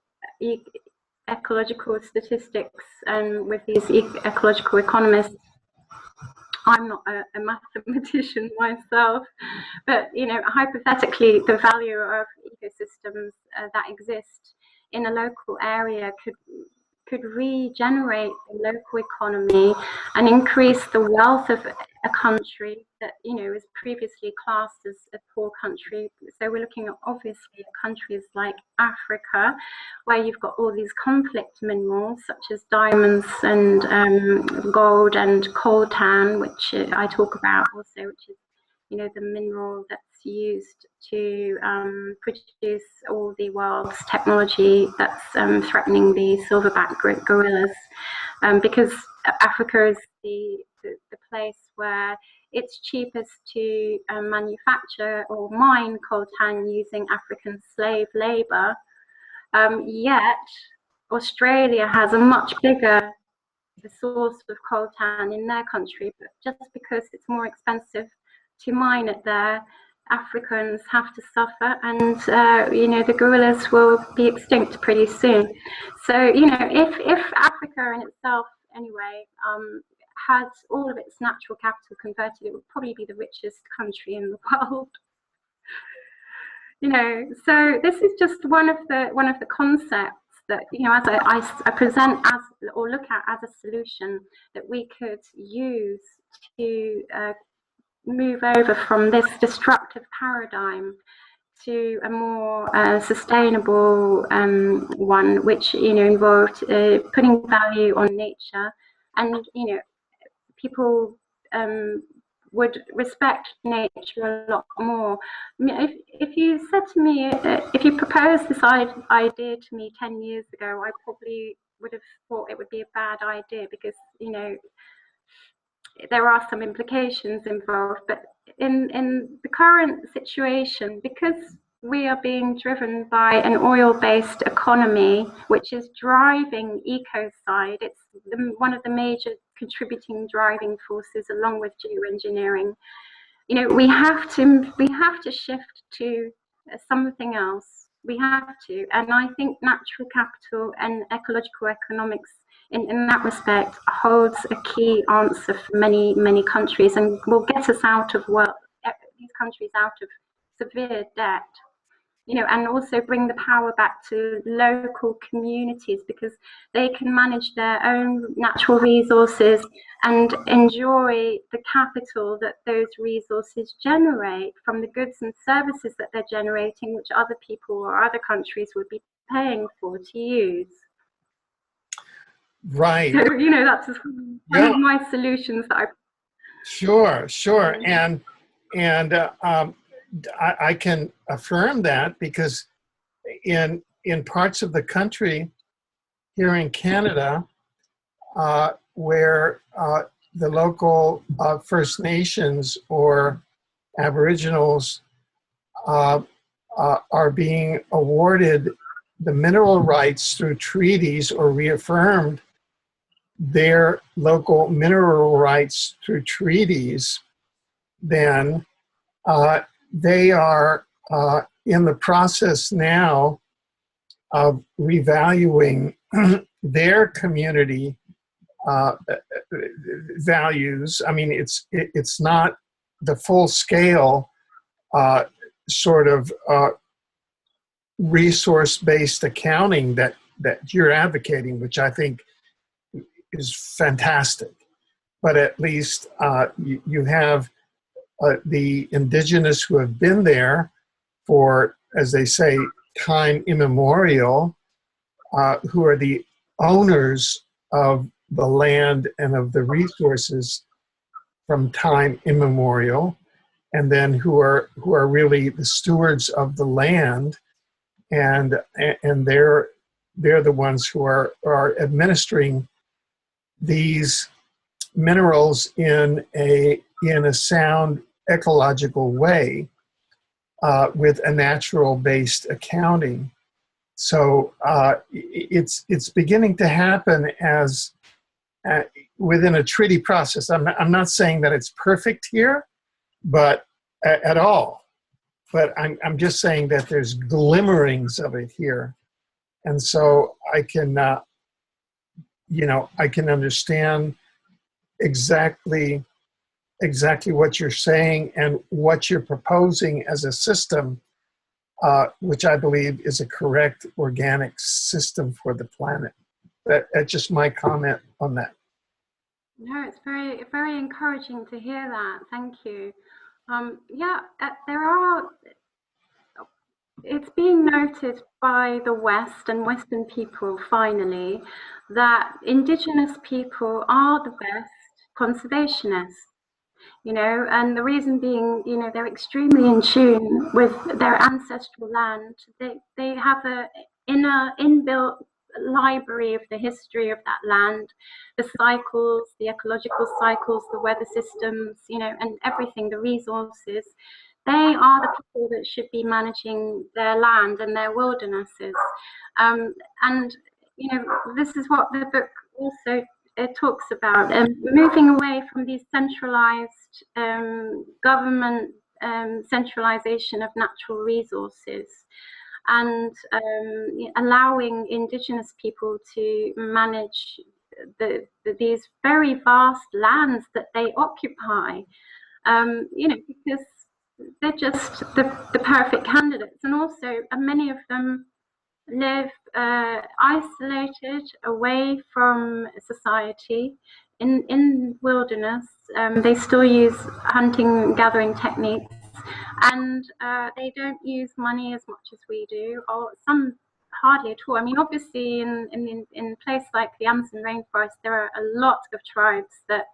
ecological statistics and with these ecological economists. I'm not a mathematician myself, but, you know, hypothetically, the value of ecosystems that exist in a local area could regenerate the local economy and increase the wealth of a country that, you know, is previously classed as a poor country. So we're looking at obviously countries like Africa, where you've got all these conflict minerals such as diamonds and gold and coltan, which I talk about also, which is, you know, the mineral that's used to produce all the world's technology that's threatening the silverback gorillas, because Africa is the place where it's cheapest to manufacture or mine coltan using African slave labor, yet Australia has a much bigger source of coltan in their country, but just because it's more expensive to mine it there, Africans have to suffer, and you know, the gorillas will be extinct pretty soon. So, you know, if Africa in itself, anyway, had all of its natural capital converted, it would probably be the richest country in the world. You know, so this is just one of the concepts that, you know, as I present as or look at as a solution that we could use to move over from this destructive paradigm to a more sustainable one, which, you know, involved putting value on nature, and, you know, people would respect nature a lot more. I mean, if you said to me, if you proposed this idea to me 10 years ago, I probably would have thought it would be a bad idea, because, you know, there are some implications involved. But in the current situation, because we are being driven by an oil-based economy, which is driving ecocide, it's one of the major contributing driving forces, along with geoengineering. You know, we have to shift to something else. We have to, and I think natural capital and ecological economics in that respect holds a key answer for many countries, and will get us out of these countries out of severe debt. You know, and also bring the power back to local communities, because they can manage their own natural resources and enjoy the capital that those resources generate from the goods and services that they're generating, which other people or other countries would be paying for to use. Right. So, that's just one Yeah. of my solutions that I. Sure. Sure. And I can affirm that because in parts of the country here in Canada, where the local First Nations or Aboriginals are being awarded the mineral rights through treaties or reaffirmed their local mineral rights through treaties, then they are in the process now of revaluing their community values. I mean, it's not the full scale sort of resource-based accounting that you're advocating, which I think is fantastic. But at least you have the indigenous who have been there for, as they say, time immemorial, who are the owners of the land and of the resources from time immemorial, and then who are really the stewards of the land, and they're the ones who are administering these minerals in a sound ecological way, with a natural based accounting. So it's beginning to happen as within a treaty process. I'm not saying that it's perfect here, but at all. But I'm just saying that there's glimmerings of it here, and so I can I can understand exactly what you're saying and what you're proposing as a system, which I believe is a correct organic system for the planet. That's just my comment on that. No, it's very, very encouraging to hear that. Thank you. Yeah, there are. It's being noted by the West and Western people finally that Indigenous people are the best conservationists. And the reason being, they're extremely in tune with their ancestral land. They have a inbuilt library of the history of that land, the cycles, the ecological cycles, the weather systems, and everything, the resources. They are the people that should be managing their land and their wildernesses. And, this is what the book also it talks about, moving away from these centralized government centralization of natural resources, and allowing Indigenous people to manage these very vast lands that they occupy, because they're just the perfect candidates. And also many of them live isolated, away from society, in wilderness. They still use hunting and gathering techniques, and they don't use money as much as we do, or some hardly at all. I mean, obviously, in places like the Amazon rainforest, there are a lot of tribes that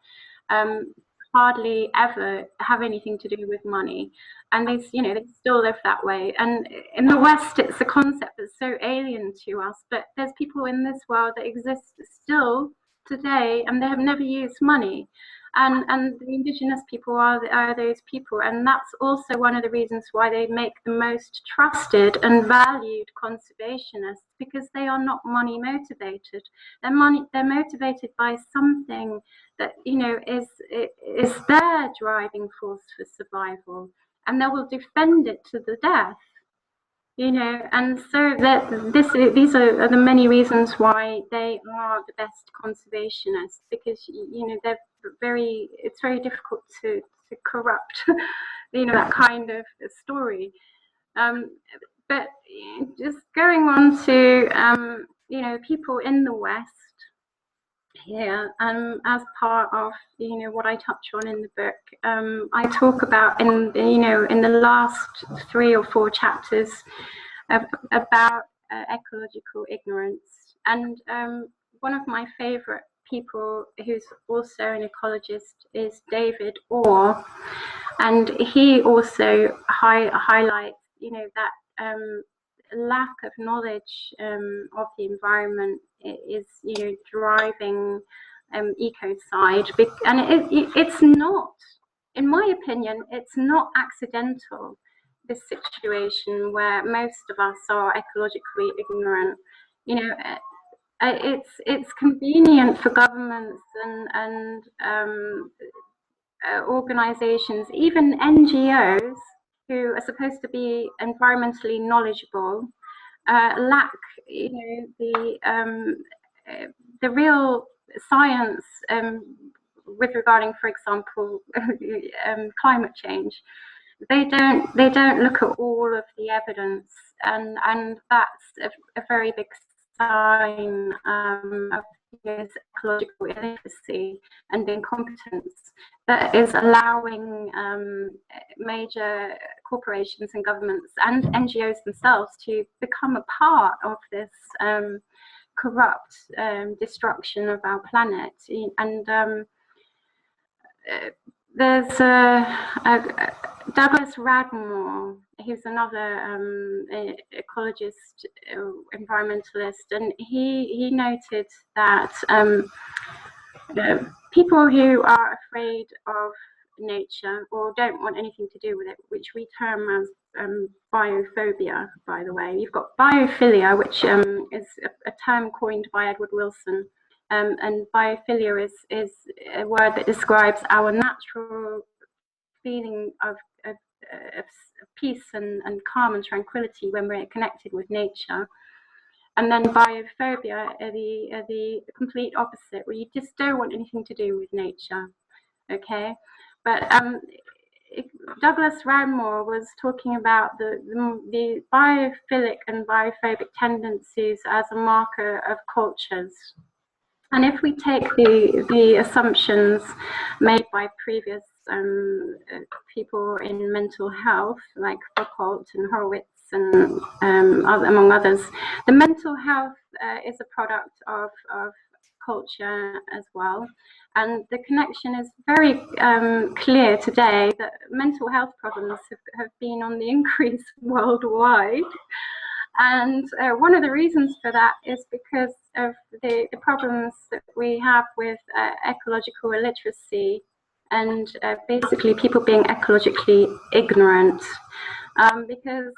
hardly ever have anything to do with money, and they still live that way. And in the West, it's a concept that's so alien to us, but there's people in this world that exist still today, and they have never used money, and the Indigenous people are those people. And that's also one of the reasons why they make the most trusted and valued conservationists, because they are not money motivated. They're motivated by something that is their driving force for survival, and they will defend it to the death. And so these are the many reasons why they are the best conservationists, because it's very difficult to corrupt that kind of story. But just going on to people in the West. Yeah, as part of what I touch on in the book, I talk about in the last 3 or 4 chapters about ecological ignorance, and one of my favorite people who's also an ecologist is David Orr, and he also highlights, that lack of knowledge of the environment is, driving ecocide, and it's not, in my opinion, it's not accidental. This situation where most of us are ecologically ignorant, it's convenient for governments and organizations, even NGOs, who are supposed to be environmentally knowledgeable, lack, the real science with regarding, for example, climate change. They don't look at all of the evidence, and that's a very big sign of ecological illiteracy and incompetence that is allowing major corporations and governments and NGOs themselves to become a part of this corrupt destruction of our planet. And there's Douglas Radmore, who's another ecologist, environmentalist, and he noted that people who are afraid of nature or don't want anything to do with it, which we term as biophobia, by the way. You've got biophilia, which is a term coined by Edward Wilson. And biophilia is a word that describes our natural feeling of peace and calm and tranquility when we're connected with nature. And then biophobia are the complete opposite, where you just don't want anything to do with nature. Okay, but Douglas Radmore was talking about the biophilic and biophobic tendencies as a marker of cultures. And if we take the assumptions made by previous people in mental health, like Foucault and Horowitz and among others, the mental health is a product of culture as well. And the connection is very clear today that mental health problems have been on the increase worldwide. And one of the reasons for that is because of the problems that we have with ecological illiteracy and basically people being ecologically ignorant. Because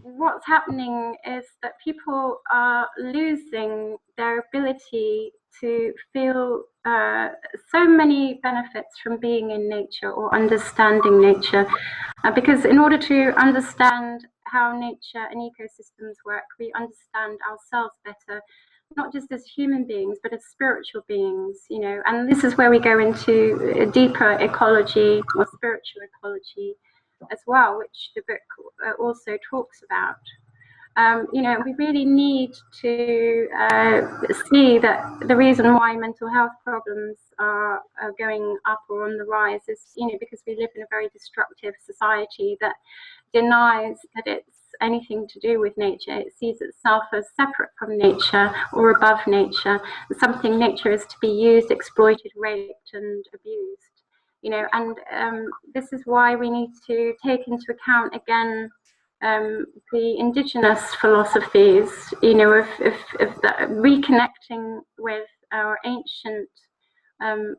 what's happening is that people are losing their ability to feel so many benefits from being in nature or understanding nature. Because in order to understand how nature and ecosystems work, we understand ourselves better, not just as human beings, but as spiritual beings, and this is where we go into a deeper ecology or spiritual ecology as well, which the book also talks about. We really need to see that the reason why mental health problems are going up or on the rise is, because we live in a very destructive society that denies that it's anything to do with nature. It sees itself as separate from nature or above nature, something nature is to be used, exploited, raped, and abused. And this is why we need to take into account again the indigenous philosophies, of the reconnecting with our ancient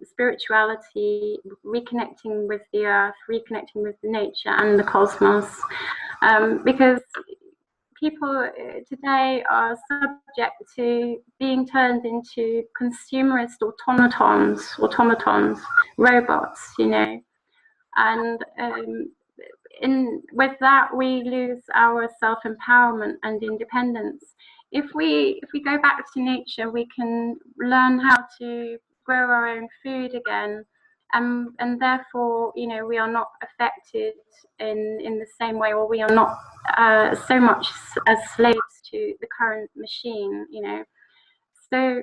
spirituality, reconnecting with the earth, reconnecting with nature and the cosmos, because people today are subject to being turned into consumerist automatons, robots, and with that we lose our self-empowerment and independence. If we go back to nature, we can learn how to grow our own food again, and therefore, we are not affected in the same way, or we are not so much as slaves to the current machine, So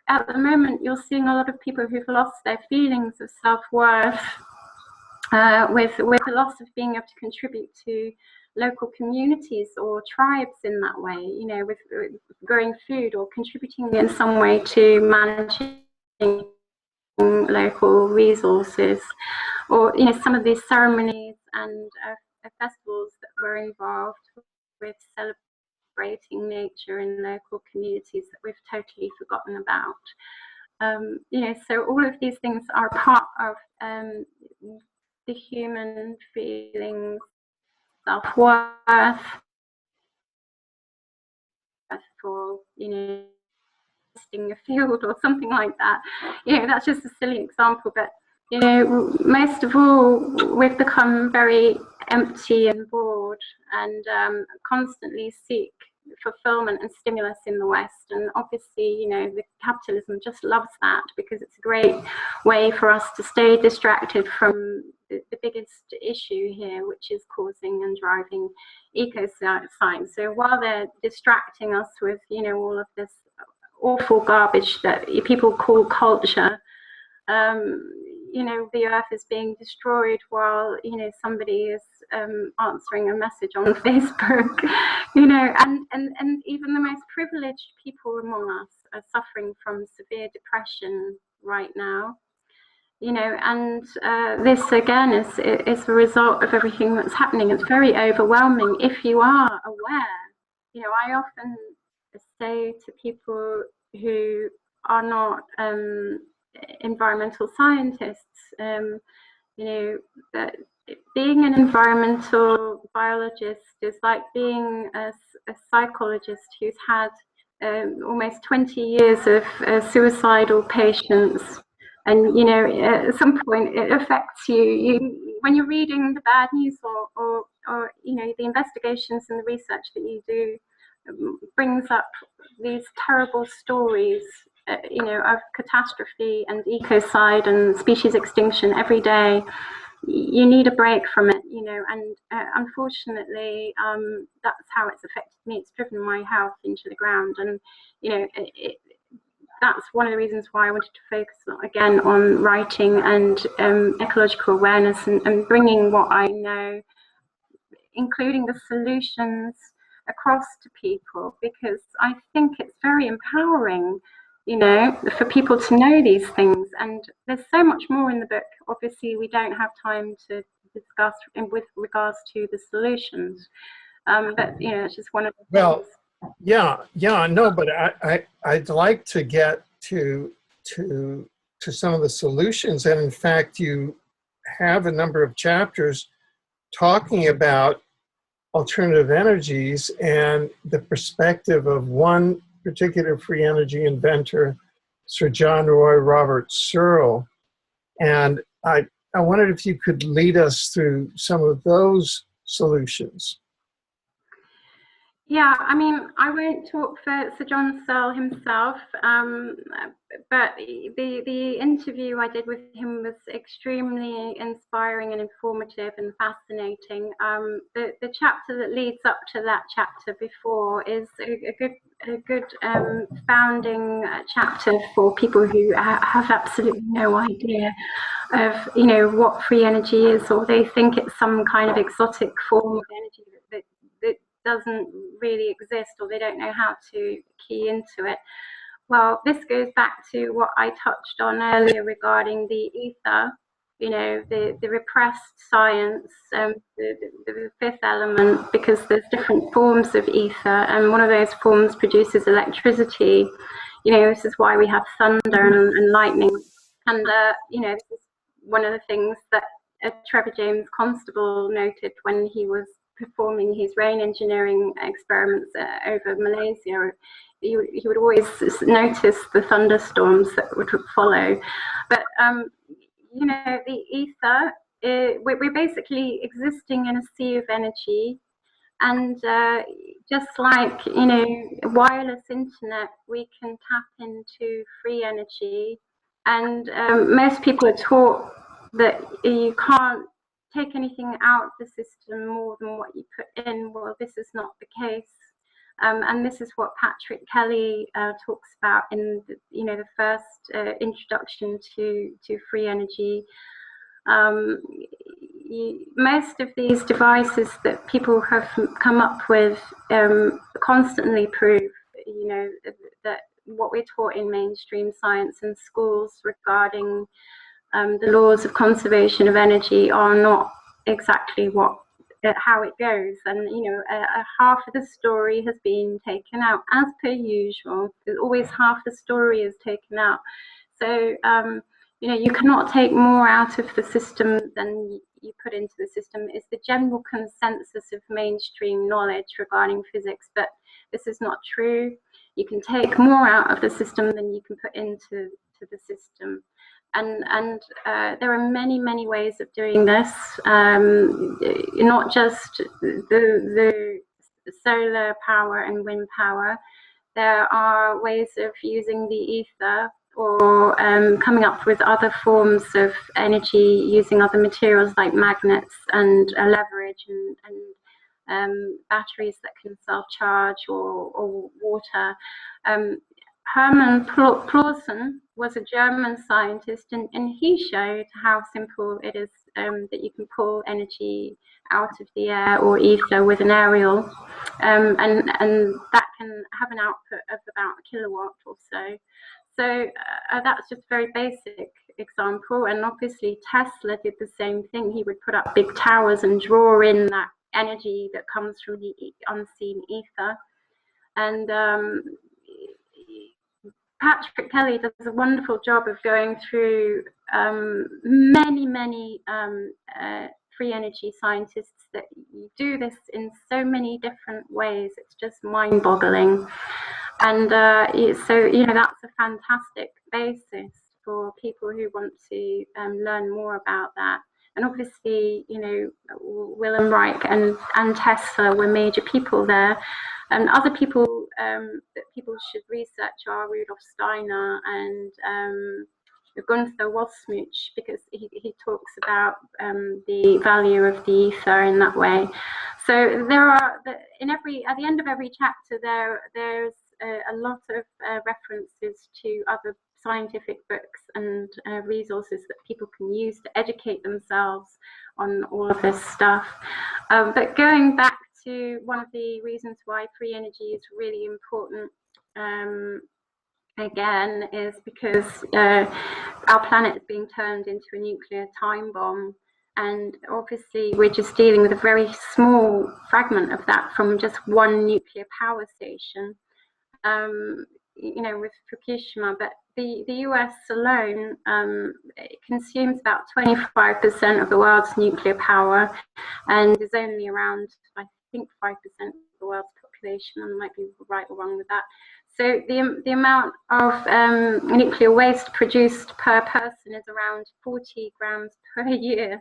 at the moment, you're seeing a lot of people who've lost their feelings of self-worth, with the loss of being able to contribute to local communities or tribes in that way, you know, with growing food or contributing in some way to managing local resources, or you know, some of these ceremonies and festivals that were involved with celebrating nature in local communities that we've totally forgotten about. You know, so all of these things are part of the human feelings, self-worth, for, you know, a field or something like that. You know, that's just a silly example, but you know, most of all, we've become very empty and bored, and constantly seek fulfillment and stimulus in the West. And obviously, you know, the capitalism just loves that, because it's a great way for us to stay distracted from the biggest issue here, which is causing and driving ecocide. So while they're distracting us with, you know, all of this awful garbage that people call culture, you know, the earth is being destroyed while, you know, somebody is answering a message on Facebook, you know, and even the most privileged people among us are suffering from severe depression right now, you know, and this again is a result of everything that's happening. It's very overwhelming if you are aware. You know, I often say to people who are not environmental scientists, you know, that being an environmental biologist is like being a psychologist who's had almost 20 years of suicidal patients. And, you know, at some point it affects you when you're reading the bad news, or, you know, the investigations and the research that you do brings up these terrible stories, you know, of catastrophe and ecocide and species extinction every day. You need a break from it, you know, and unfortunately, that's how it's affected me. It's driven my health into the ground, and you know, that's one of the reasons why I wanted to focus again on writing and ecological awareness, and bringing what I know, including the solutions, across to people, because I think it's very empowering, you know, for people to know these things. And there's so much more in the book. Obviously, we don't have time to discuss with regards to the solutions, but you know, it's just one of the things. Yeah, no, but I'd like to get to some of the solutions, and in fact, you have a number of chapters talking about alternative energies and the perspective of one particular free energy inventor, Sir John Roy Robert Searle. And I wondered if you could lead us through some of those solutions. Yeah, I mean, I won't talk for Sir John Searle himself, but the interview I did with him was extremely inspiring and informative and fascinating. The chapter that leads up to that chapter before is a good founding chapter for people who have absolutely no idea of, you know, what free energy is, or they think it's some kind of exotic form of energy that doesn't really exist, or they don't know how to key into it. Well, this goes back to what I touched on earlier regarding the ether, you know, the repressed science, the fifth element, because there's different forms of ether, and one of those forms produces electricity. You know, this is why we have thunder and lightning. And, you know, this is one of the things that Trevor James Constable noted when he was performing his rain engineering experiments over Malaysia. He would always notice the thunderstorms that would follow. But, you know, the ether, we're basically existing in a sea of energy. And just like, you know, wireless internet, we can tap into free energy. And most people are taught that you can't take anything out of the system more than what you put in. Well, this is not the case. And this is what Patrick Kelly talks about in the, you know, the first introduction to free energy. most of these devices that people have come up with constantly prove, that what we're taught in mainstream science and schools regarding the laws of conservation of energy are not exactly how it goes. And half of the story has been taken out, as per usual. There's always half the story is taken out. So you cannot take more out of the system than you put into the system. It's the general consensus of mainstream knowledge regarding physics, but this is not true. You can take more out of the system than you can put into the system. And there are many, many ways of doing this, not just the solar power and wind power. There are ways of using the ether, or coming up with other forms of energy using other materials like magnets and leverage and batteries that can self-charge, or water. Hermann Clausen was a German scientist, and he showed how simple it is that you can pull energy out of the air or ether with an aerial, and that can have an output of about a kilowatt or so. So that's just a very basic example. And obviously Tesla did the same thing. He would put up big towers and draw in that energy that comes from the unseen ether. And Patrick Kelly does a wonderful job of going through many free energy scientists that do this in so many different ways. It's just mind-boggling. And so, that's a fantastic basis for people who want to learn more about that. And obviously, Wilhelm Reich and Tesla were major people there. And other people that people should research are Rudolf Steiner and Gunther Wasmuth, because he talks about the value of the ether in that way. So there are, at the end of every chapter, there's a lot of references to other scientific books and resources that people can use to educate themselves on all of this stuff. But going back to one of the reasons why free energy is really important, again, is because our planet is being turned into a nuclear time bomb. And obviously, we're just dealing with a very small fragment of that from just one nuclear power station. With Fukushima, but the US alone consumes about 25% of the world's nuclear power, and is only around, I think, 5% of the world's population. I might be right or wrong with that. So the amount of nuclear waste produced per person is around 40 grams per year,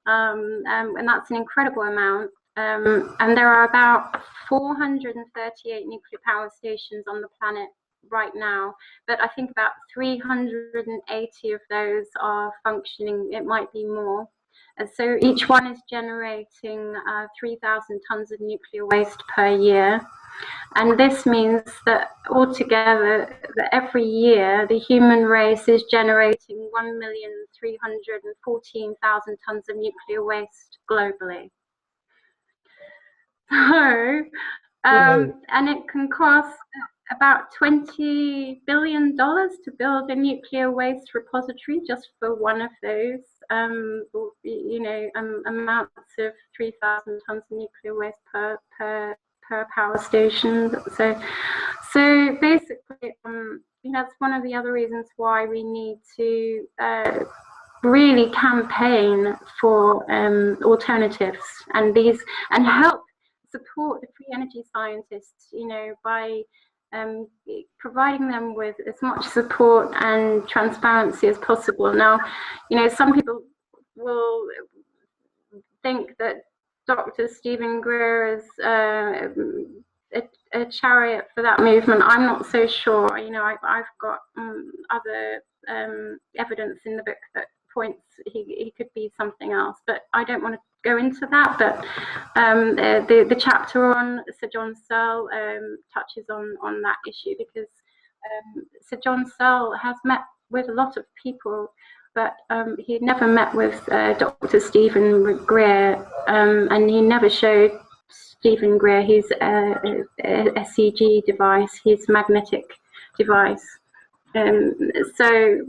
and that's an incredible amount. And there are about 438 nuclear power stations on the planet right now, but I think about 380 of those are functioning. It might be more. And so each one is generating 3,000 tons of nuclear waste per year. And this means that altogether, that every year, the human race is generating 1,314,000 tons of nuclear waste globally. So, and it can cost about $20 billion to build a nuclear waste repository just for one of those, amounts of 3,000 tons of nuclear waste per power station. So basically, that's one of the other reasons why we need to really campaign for alternatives and help support the free energy scientists, by providing them with as much support and transparency as possible. Now, some people will think that Dr. Stephen Greer is a chariot for that movement. I'm not so sure. I've got other evidence in the book that points he could be something else, but I don't want to go into that. But the chapter on Sir John Searle touches on that issue, because Sir John Searle has met with a lot of people but he never met with Dr. Stephen Greer, and he never showed Stephen Greer his SEG device, his magnetic device. So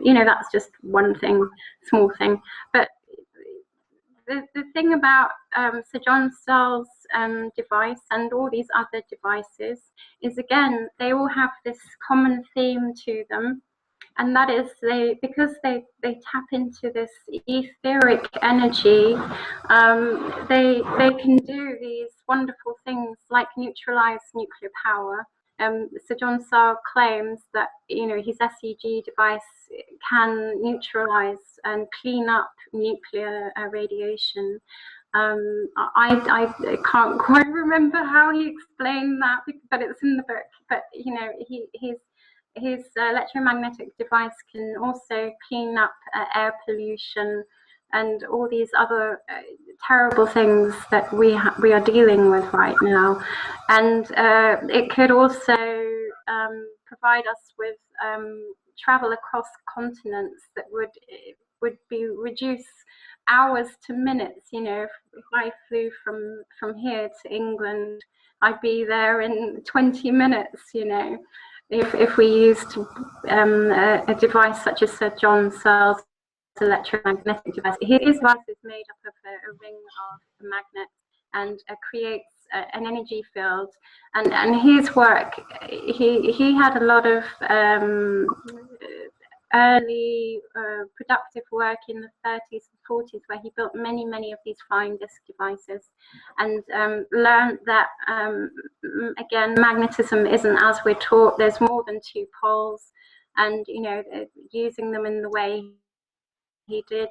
you know, that's just one thing, small thing. But the thing about Sir John Searle's device and all these other devices is, again, they all have this common theme to them, and that is because they tap into this etheric energy, they can do these wonderful things like neutralize nuclear power. Sir John Searle claims that, you know, his SEG device can neutralize and clean up nuclear radiation. I can't quite remember how he explained that, but it's in the book. But you know, his electromagnetic device can also clean up air pollution and all these other terrible things that we are dealing with right now. And it could also provide us with travel across continents that would be reduce hours to minutes. You know, if I flew from here to England, I'd be there in 20 minutes, you know, if we used a device such as Sir John Searle's electromagnetic device. His device is made up of a ring of magnets and creates an energy field. And his work, he had a lot of early productive work in the 30s and 40s, where he built many of these flying disc devices, and learned that again, magnetism isn't as we're taught. There's more than two poles, and you know, using them in the way he did,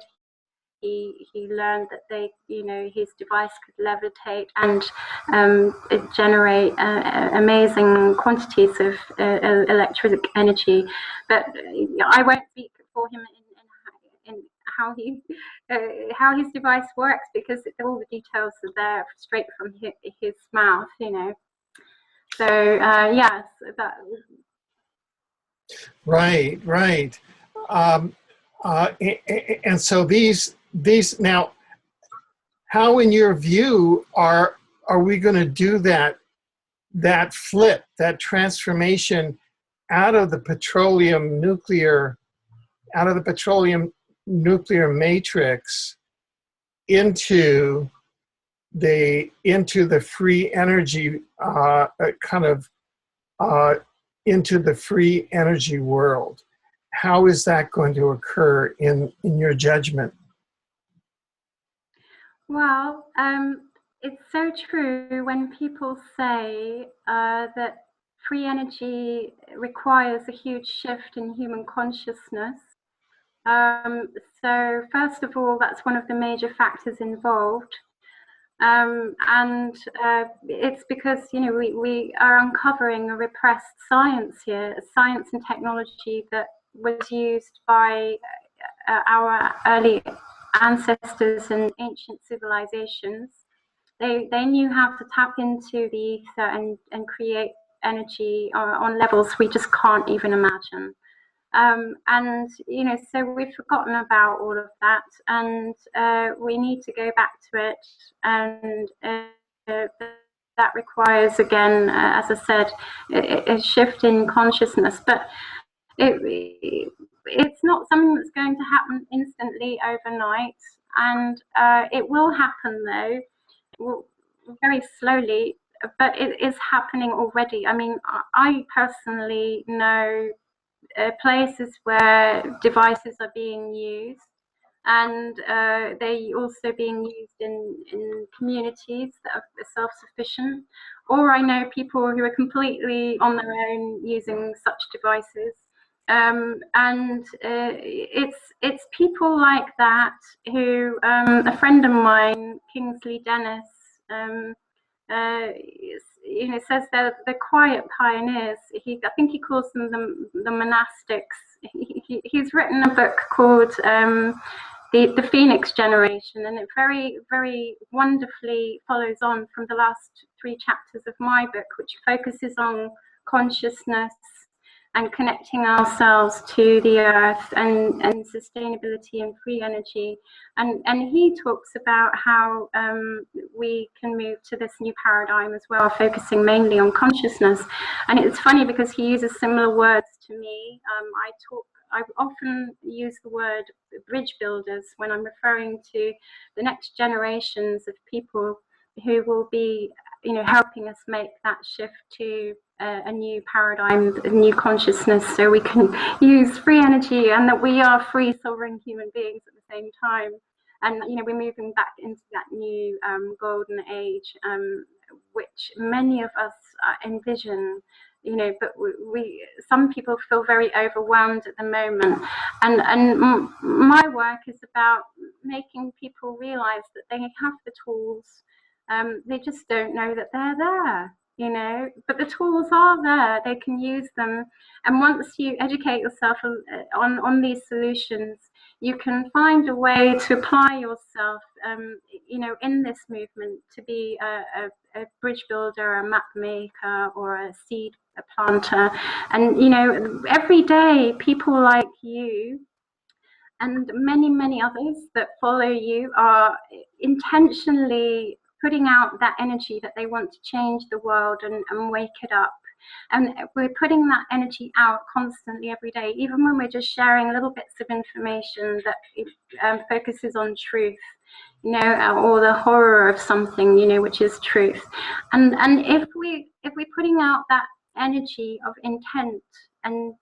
he learned that they, you know, his device could levitate and generate amazing quantities of electric energy. But I won't speak for him in how his device works, because all the details are there straight from his mouth, you know. So yes, that. Right. And so these now, how in your view are we going to do that flip, that transformation out of the petroleum nuclear matrix into the free energy into the free energy world? How is that going to occur in your judgment? Well, it's so true when people say that free energy requires a huge shift in human consciousness. So first of all, that's one of the major factors involved. And it's because, you know, we are uncovering a repressed science here, a science and technology that was used by our early ancestors and ancient civilizations. They knew how to tap into the ether and create energy on levels we just can't even imagine. And you know, so we've forgotten about all of that, and we need to go back to it. And that requires, again, as I said, a shift in consciousness. But it's not something that's going to happen instantly overnight, and it will happen though, very slowly. But it is happening already. I mean, I personally know places where devices are being used, and they also being used in communities that are self-sufficient, or I know people who are completely on their own using such devices. And it's people like that who, a friend of mine, Kingsley Dennis, you know, says they're the quiet pioneers. I think he calls them the monastics. He's written a book called the Phoenix Generation, and it very wonderfully follows on from the last 3 chapters of my book, which focuses on consciousness and connecting ourselves to the earth and sustainability and free energy. And he talks about how we can move to this new paradigm as well, focusing mainly on consciousness. And it's funny because he uses similar words to me. I often use the word bridge builders when I'm referring to the next generations of people who will be, helping us make that shift to a new paradigm, a new consciousness, so we can use free energy, and that we are free sovereign human beings at the same time. And we're moving back into that new golden age, which many of us envision. But some people feel very overwhelmed at the moment, and my work is about making people realize that they have the tools. They just don't know that they're there, but the tools are there. They can use them. And once you educate yourself on these solutions, you can find a way to apply yourself, in this movement, to be a bridge builder, a map maker, or a seed planter. And, every day, people like you and many, many others that follow you are intentionally putting out that energy that they want to change the world and wake it up. And we're putting that energy out constantly every day, even when we're just sharing little bits of information that focuses on truth, or the horror of something, which is truth. And if we're putting out that energy of intent and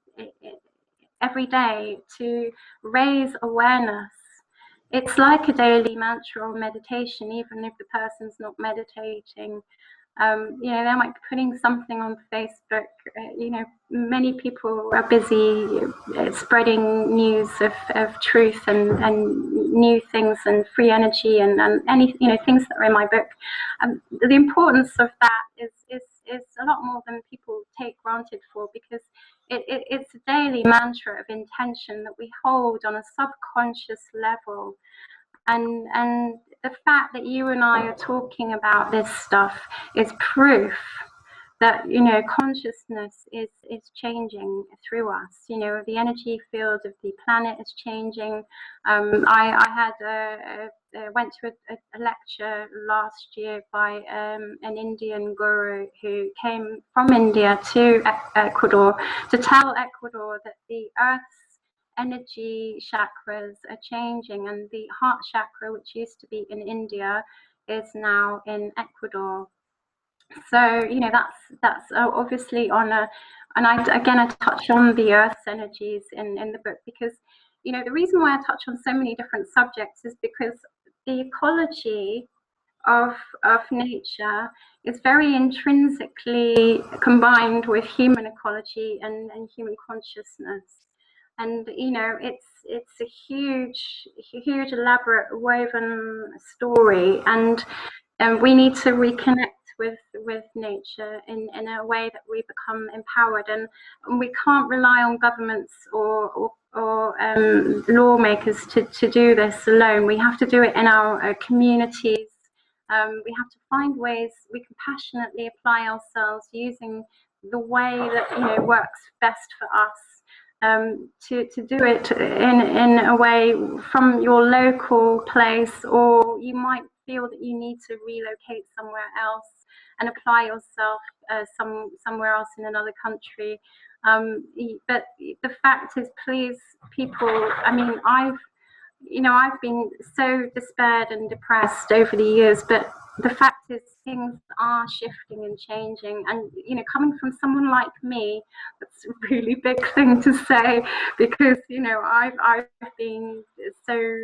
every day to raise awareness, it's like a daily mantra or meditation, even if the person's not meditating. They might be putting something on Facebook. Many people are busy spreading news of truth and new things and free energy and any things that are in my book. The importance of that is a lot more than people take granted for, because it's a daily mantra of intention that we hold on a subconscious level. And the fact that you and I are talking about this stuff is proof that consciousness is changing through us. The energy field of the planet is changing. I went to a lecture last year by an Indian guru who came from India to Ecuador to tell Ecuador that the Earth's energy chakras are changing, and the heart chakra, which used to be in India, is now in Ecuador. So that's obviously on a, and I touch on the Earth's energies in the book, because the reason why I touch on so many different subjects is because the ecology of nature is very intrinsically combined with human ecology and human consciousness. And it's a huge elaborate woven story, and we need to reconnect with nature in a way that we become empowered, and we can't rely on governments or lawmakers to do this alone. We have to do it in our communities. We have to find ways we can passionately apply ourselves using the way that works best for us. To do it in a way from your local place, or you might feel that you need to relocate somewhere else and apply yourself somewhere else in another country. But the fact is, please, people, I mean, I've been so despaired and depressed over the years, but the fact is things are shifting and changing. And, coming from someone like me, that's a really big thing to say, because, I've been so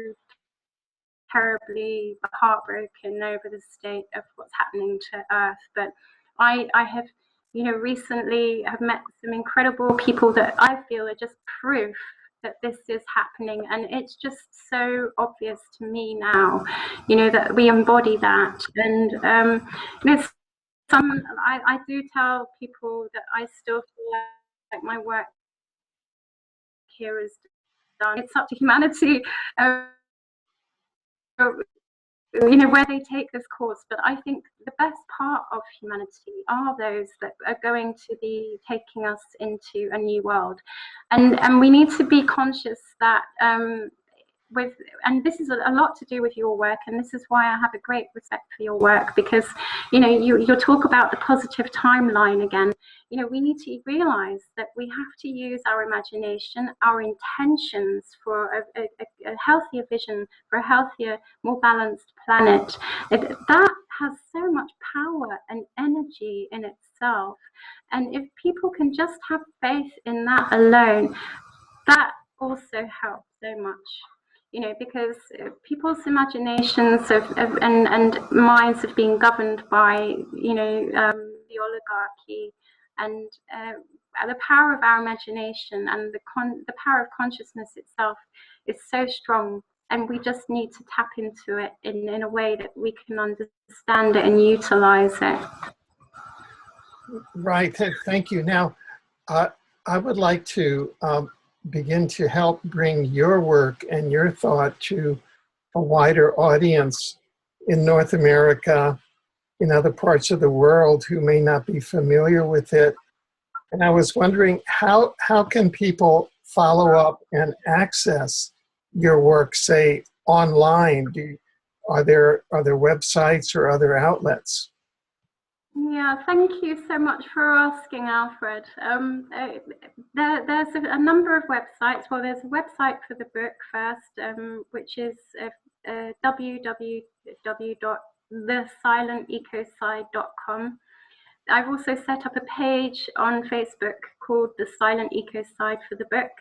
terribly heartbroken over the state of what's happening to Earth. But I have, recently have met some incredible people that I feel are just proof that this is happening, and it's just so obvious to me now, that we embody that. And I do tell people that I still feel like my work here is done. It's up to humanity. where they take this course. But I think the best part of humanity are those that are going to be taking us into a new world, and we need to be conscious that and this is a lot to do with your work, and this is why I have a great respect for your work, because you talk about the positive timeline again. We need to realize that we have to use our imagination, our intentions for a healthier vision, for a healthier, more balanced planet. That has so much power and energy in itself, and if people can just have faith in that alone, that also helps so much. Because people's imaginations and minds have been governed by, the oligarchy, and the power of our imagination and the power of consciousness itself is so strong, and we just need to tap into it in a way that we can understand it and utilize it. Right, thank you. Now, I would like to begin to help bring your work and your thought to a wider audience in North America, in other parts of the world who may not be familiar with it. And I was wondering, how can people follow up and access your work, say, online? Are there websites or other outlets? Yeah, thank you so much for asking, Alfred. There's a number of websites. Well, there's a website for the book first, which is www.thesilenticocide.com. I've also set up a page on Facebook called The Silent Ecocide for the book.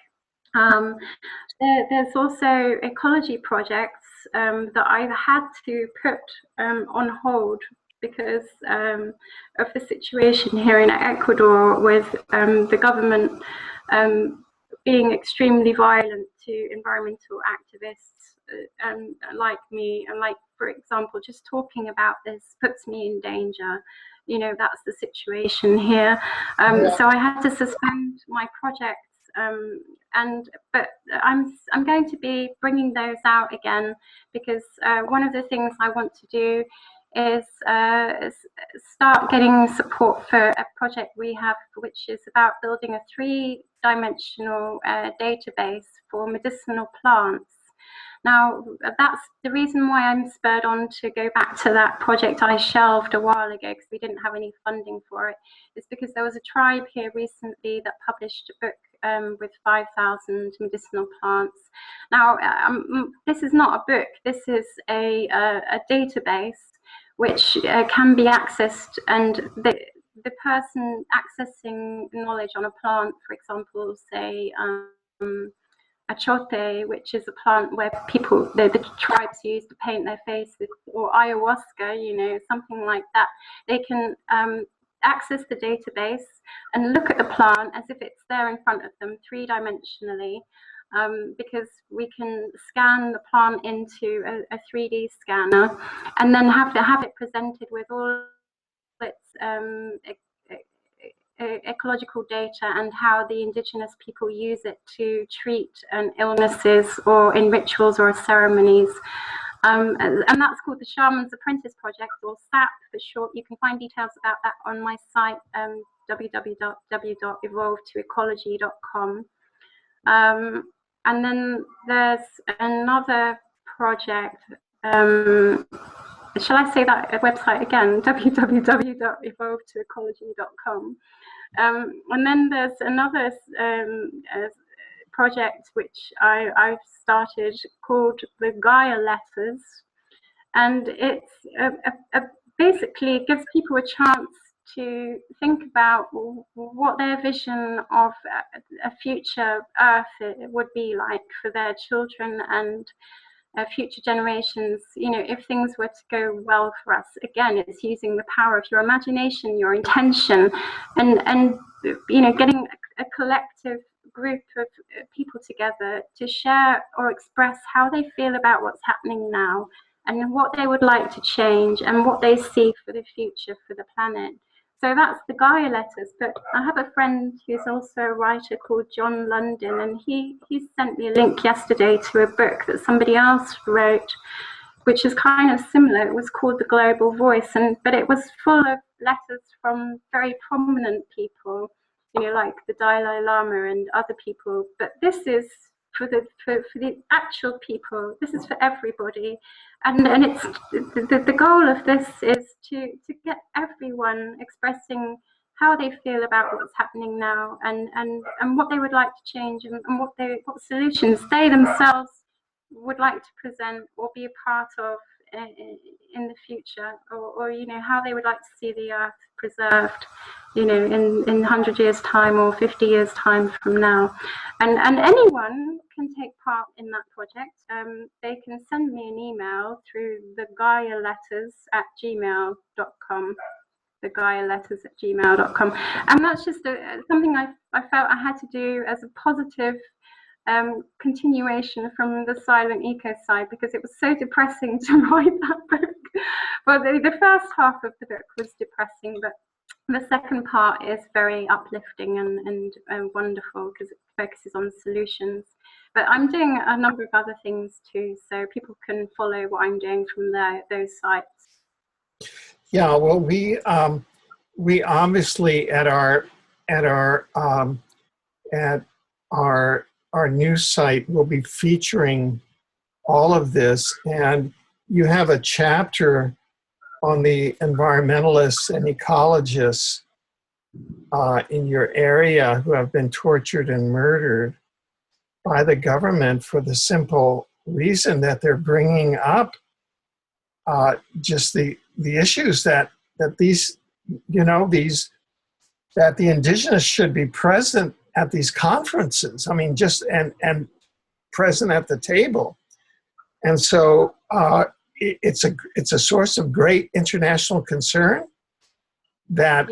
There's also ecology projects that I've had to put on hold because of the situation here in Ecuador, with the government being extremely violent to environmental activists like me. And like, for example, just talking about this puts me in danger. That's the situation here. So I had to suspend my projects, but I'm going to be bringing those out again, because one of the things I want to do is start getting support for a project we have, which is about building a 3-dimensional database for medicinal plants. Now, that's the reason why I'm spurred on to go back to that project I shelved a while ago, because we didn't have any funding for it. It's because there was a tribe here recently that published a book with 5,000 medicinal plants. Now, this is not a book. This is a database which can be accessed, and the person accessing knowledge on a plant, for example, say achote, which is a plant where people, the tribes use to paint their faces, or ayahuasca, something like that. They can access the database and look at the plant as if it's there in front of them 3-dimensionally, because we can scan the plant into a 3D scanner, and then have it presented with all its ecological data and how the indigenous people use it to treat illnesses or in rituals or ceremonies. And that's called the Shaman's Apprentice Project, or SAP for short. You can find details about that on my site, www.evolvetoecology.com. And then there's another project. Shall I say that website again? www.evolvetoecology.com. And then there's another project which I've started called the Gaia Letters, and it's basically it gives people a chance to think about what their vision of a future Earth would be like for their children and future generations. If things were to go well for us, again, it's using the power of your imagination, your intention, and getting a collective group of people together to share or express how they feel about what's happening now, and what they would like to change, and what they see for the future for the planet. So that's the Gaia Letters. But I have a friend who's also a writer called John London, and he sent me a link yesterday to a book that somebody else wrote, which is kind of similar. It was called The Global Voice, but it was full of letters from very prominent people, like the Dalai Lama and other people. But this is for the actual people. This is for everybody, and it's the goal of this is to get everyone expressing how they feel about what's happening now, and what they would like to change, and what solutions they themselves would like to present or be a part of in the future, or how they would like to see the earth preserved, in 100 years time or 50 years time from now. And anyone can take part in that project. They can send me an email through the GaiaLetters@gmail.com, the and that's just something I felt I had to do as a positive continuation from the Silent Ecocide, because it was so depressing to write that book. Well, the first half of the book was depressing, but the second part is very uplifting and wonderful, because it focuses on solutions. But I'm doing a number of other things too, so people can follow what I'm doing from those sites. Yeah, well, we obviously at our news site will be featuring all of this, and you have a chapter on the environmentalists and ecologists in your area who have been tortured and murdered by the government for the simple reason that they're bringing up just the issues that these that the indigenous should be present at these conferences. I mean, just and present at the table. And so it's a source of great international concern that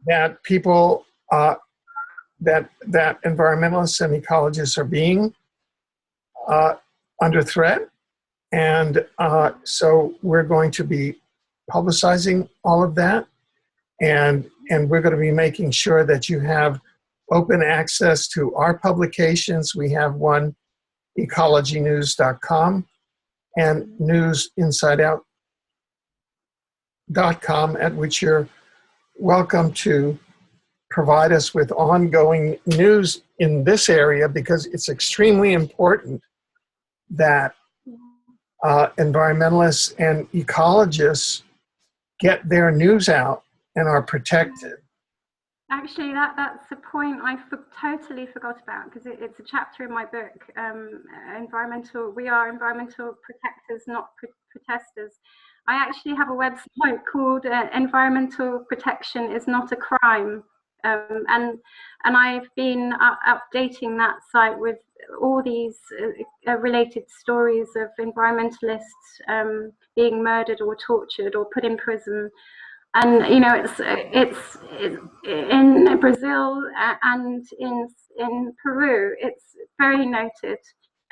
that people that environmentalists and ecologists are being under threat. And so we're going to be publicizing all of that, and we're going to be making sure that you have open access to our publications. We have one, ecologynews.com, and newsinsideout.com, at which you're welcome to provide us with ongoing news in this area, because it's extremely important that environmentalists and ecologists get their news out and are protected. Actually, that's a point I totally forgot about, because it's a chapter in my book. We are environmental protectors, not protesters. I actually have a website called Environmental Protection is Not a Crime, and I've been updating that site with all these related stories of environmentalists being murdered or tortured or put in prison. And it's in Brazil and in Peru. It's very noted,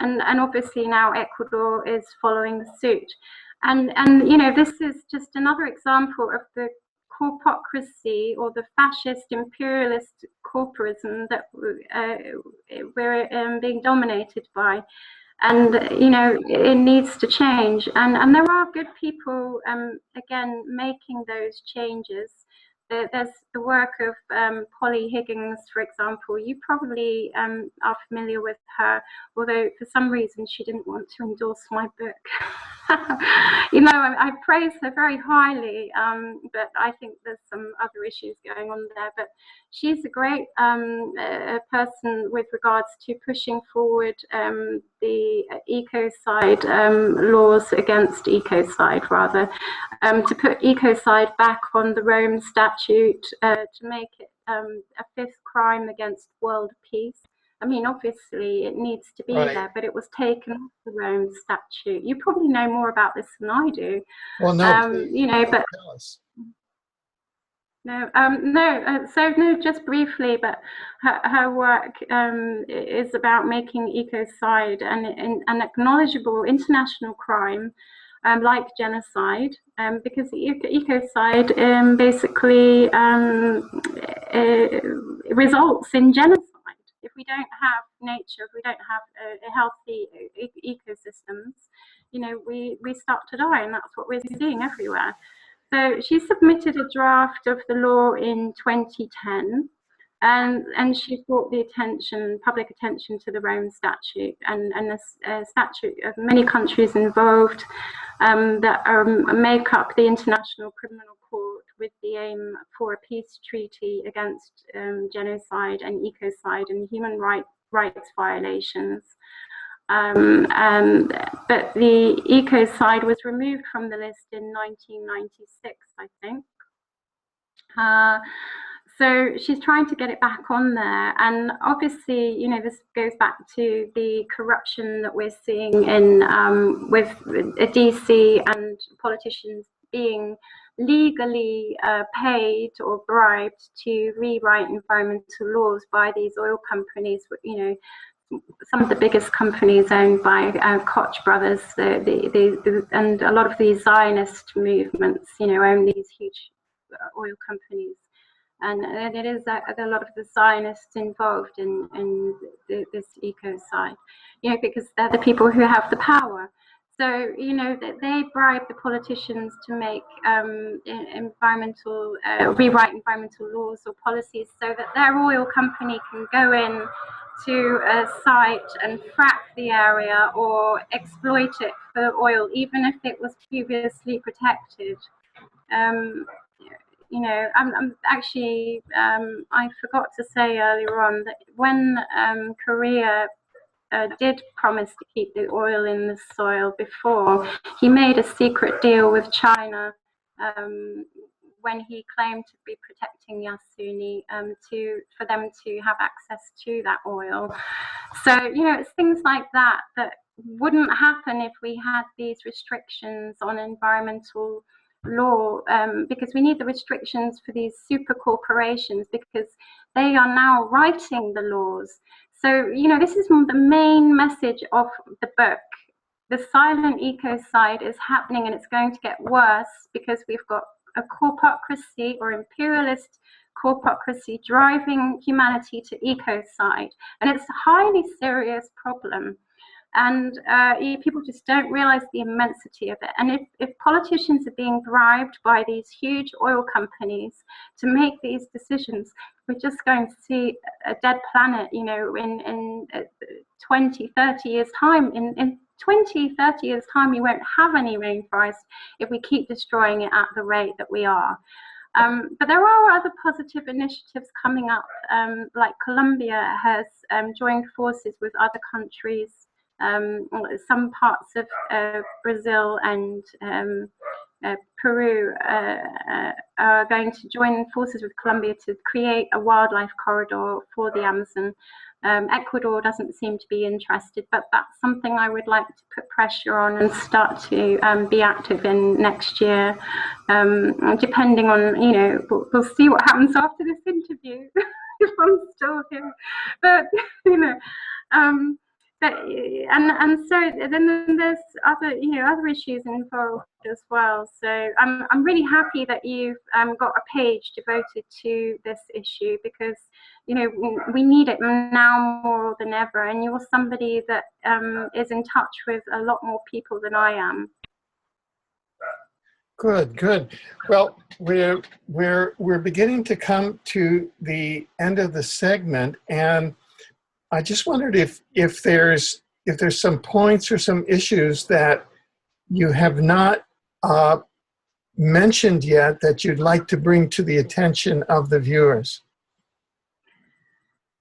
and obviously now Ecuador is following suit. And this is just another example of the corpocracy or the fascist imperialist corporism that we're being dominated by. And it needs to change, and there are good people again making those changes. There's the work of Polly Higgins, for example. You probably are familiar with her, although for some reason she didn't want to endorse my book. I praise her very highly, but I think there's some other issues going on there. But she's a great person with regards to pushing forward the ecocide laws against ecocide, rather, to put ecocide back on the Rome Statute, to make it a fifth crime against world peace. I mean, obviously it needs to be there, but it was taken off the Rome Statute. You probably know more about this than I do. Well, no, but tell us. No, just briefly, but her work is about making ecocide an acknowledgeable international crime, like genocide, because ecocide basically results in genocide. If we don't have nature, if we don't have healthy ecosystems, we start to die, and that's what we're seeing everywhere. So she submitted a draft of the law in 2010, and she brought the public attention to the Rome Statute and the statute of many countries involved that make up the International Criminal Court with the aim for a peace treaty against genocide and ecocide and human rights violations. But the ecocide was removed from the list in 1996, I think. So she's trying to get it back on there, and obviously, this goes back to the corruption that we're seeing in with DC and politicians being legally paid or bribed to rewrite environmental laws by these oil companies. Some of the biggest companies owned by Koch brothers, and a lot of these Zionist movements, own these huge oil companies. And it is a lot of the Zionists involved in this ecocide, because they're the people who have the power. So, that they bribe the politicians to make rewrite environmental laws or policies so that their oil company can go in to a site and frack the area or exploit it for oil, even if it was previously protected. I'm actually, I forgot to say earlier on that when Korea did promise to keep the oil in the soil before, he made a secret deal with China when he claimed to be protecting Yasuni for them to have access to that oil. So, it's things like that that wouldn't happen if we had these restrictions on environmental law, because we need the restrictions for these super corporations, because they are now writing the laws. So, this is the main message of the book. The silent ecocide is happening, and it's going to get worse because we've got a corpocracy or imperialist corpocracy driving humanity to ecocide. And it's a highly serious problem. And people just don't realize the immensity of it. And if politicians are being bribed by these huge oil companies to make these decisions, we're just going to see a dead planet, in 20, 30 years' time. In 20, 30 years' time, we won't have any rainforest if we keep destroying it at the rate that we are. But there are other positive initiatives coming up, like Colombia has joined forces with other countries. Some parts of Brazil and Peru are going to join forces with Colombia to create a wildlife corridor for the Amazon. Ecuador doesn't seem to be interested, but that's something I would like to put pressure on and start to be active in next year. Depending on, we'll see what happens after this interview if I'm still here. But but so then there's other issues involved as well. So I'm really happy that you've got a page devoted to this issue, because we need it now more than ever. And you're somebody that is in touch with a lot more people than I am. Good. Well, we're beginning to come to the end of the segment, and I just wondered if there's some points or some issues that you have not mentioned yet that you'd like to bring to the attention of the viewers.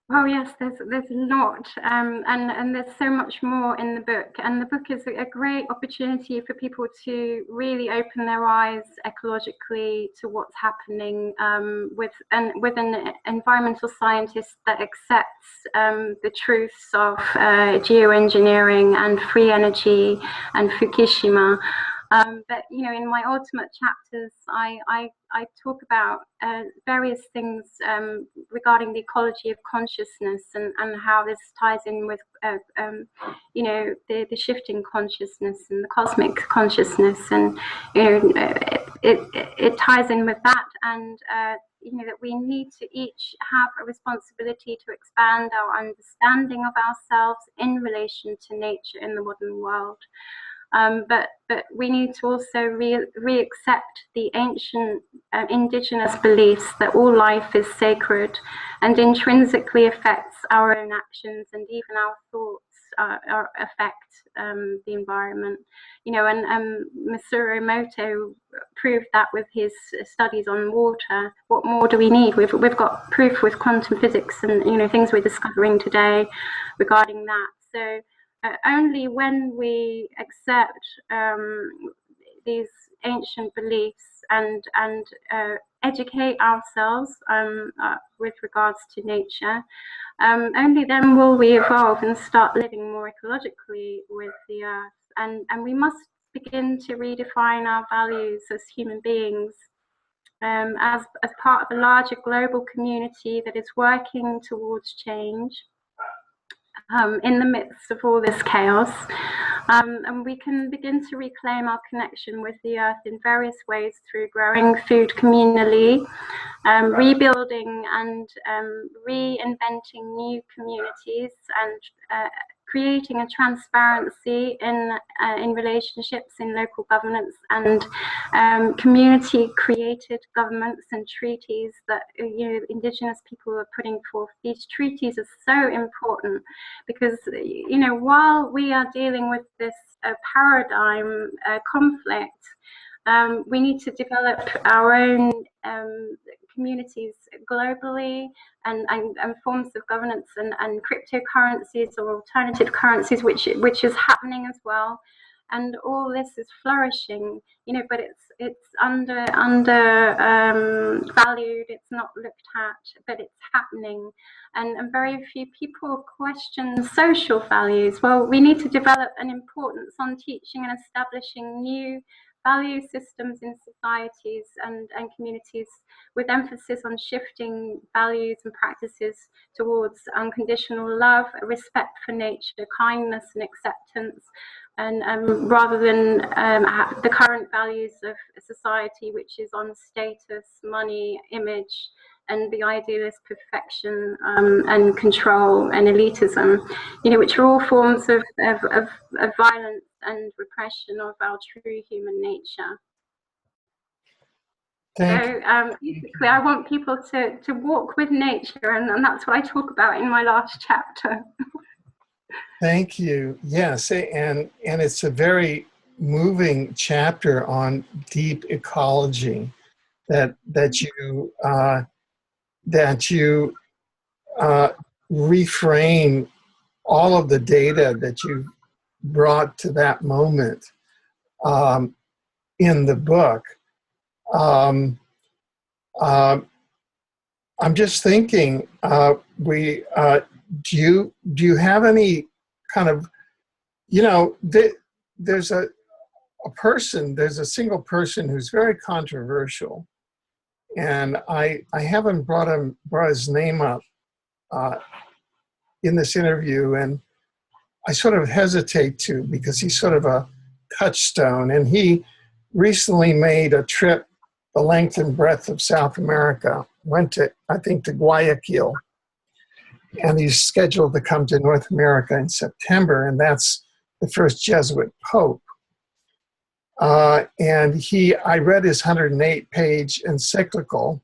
Oh yes, there's a lot, and there's so much more in the book. And the book is a great opportunity for people to really open their eyes ecologically to what's happening with an environmental scientist that accepts the truths of geoengineering and free energy and Fukushima. But in my ultimate chapters, I talk about various things regarding the ecology of consciousness and how this ties in with the shifting consciousness and the cosmic consciousness, and it ties in with that, and that we need to each have a responsibility to expand our understanding of ourselves in relation to nature in the modern world. But we need to also re-accept the ancient indigenous beliefs that all life is sacred and intrinsically affects our own actions, and even our thoughts affect the environment. You know, and Masaru Emoto proved that with his studies on water. What more do we need? We've got proof with quantum physics and, you know, things we're discovering today regarding that. So only when we accept these ancient beliefs and educate ourselves with regards to nature, only then will we evolve and start living more ecologically with the earth. And we must begin to redefine our values as human beings, as part of a larger global community that is working towards change. In the midst of all this chaos, and we can begin to reclaim our connection with the earth in various ways through growing food communally, rebuilding and reinventing new communities, and creating a transparency in relationships in local governance and community-created governments and treaties that Indigenous people are putting forth. These treaties are so important because while we are dealing with this paradigm conflict, we need to develop our own communities globally and forms of governance and cryptocurrencies or alternative currencies, which is happening as well. And all this is flourishing, but it's under valued. It's not looked at, but it's happening. And very few people question social values. Well, we need to develop an importance on teaching and establishing new value systems in societies and communities, with emphasis on shifting values and practices towards unconditional love, respect for nature, kindness and acceptance, and rather than the current values of society, which is on status, money, image, and the idealist perfection and control and elitism, which are all forms of violence and repression of our true human nature. Basically, I want people to walk with nature, and that's what I talk about in my last chapter. Thank you. Yes, and it's a very moving chapter on deep ecology that you reframe all of the data that you brought to that moment in the book. I'm just thinking, do you have any kind of, there's a single person who's very controversial, and I haven't brought his name up in this interview, and I sort of hesitate to, because he's sort of a touchstone, and he recently made a trip the length and breadth of South America, went to, I think, to Guayaquil, and he's scheduled to come to North America in September, and that's the first Jesuit Pope. And I read his 108-page encyclical,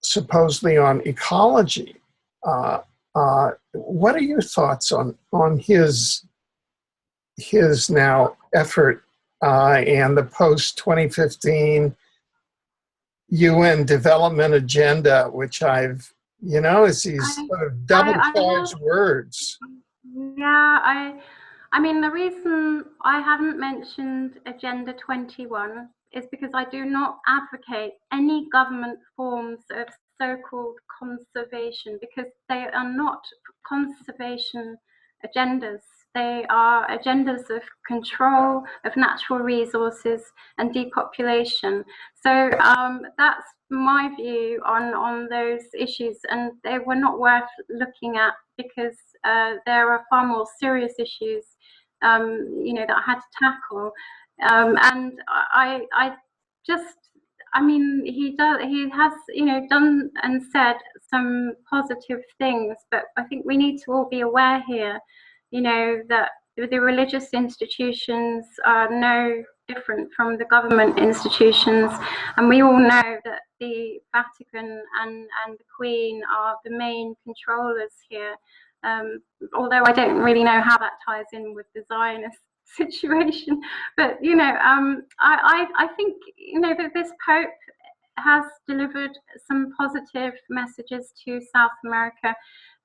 supposedly on ecology. What are your thoughts on his now effort and the post-2015 UN development agenda, which it's these sort of double-charged words. Yeah, I mean, the reason I haven't mentioned Agenda 21 is because I do not advocate any government forms of so-called conservation, because they are not conservation agendas. They are agendas of control of natural resources and depopulation. So that's my view on those issues, and they were not worth looking at, because there are far more serious issues, that I had to tackle. And I mean, he has, done and said some positive things, but I think we need to all be aware here, that the religious institutions are no different from the government institutions, and we all know that the Vatican and the Queen are the main controllers here. Although I don't really know how that ties in with the Zionist situation, but you know, I think you know that this Pope has delivered some positive messages to South America,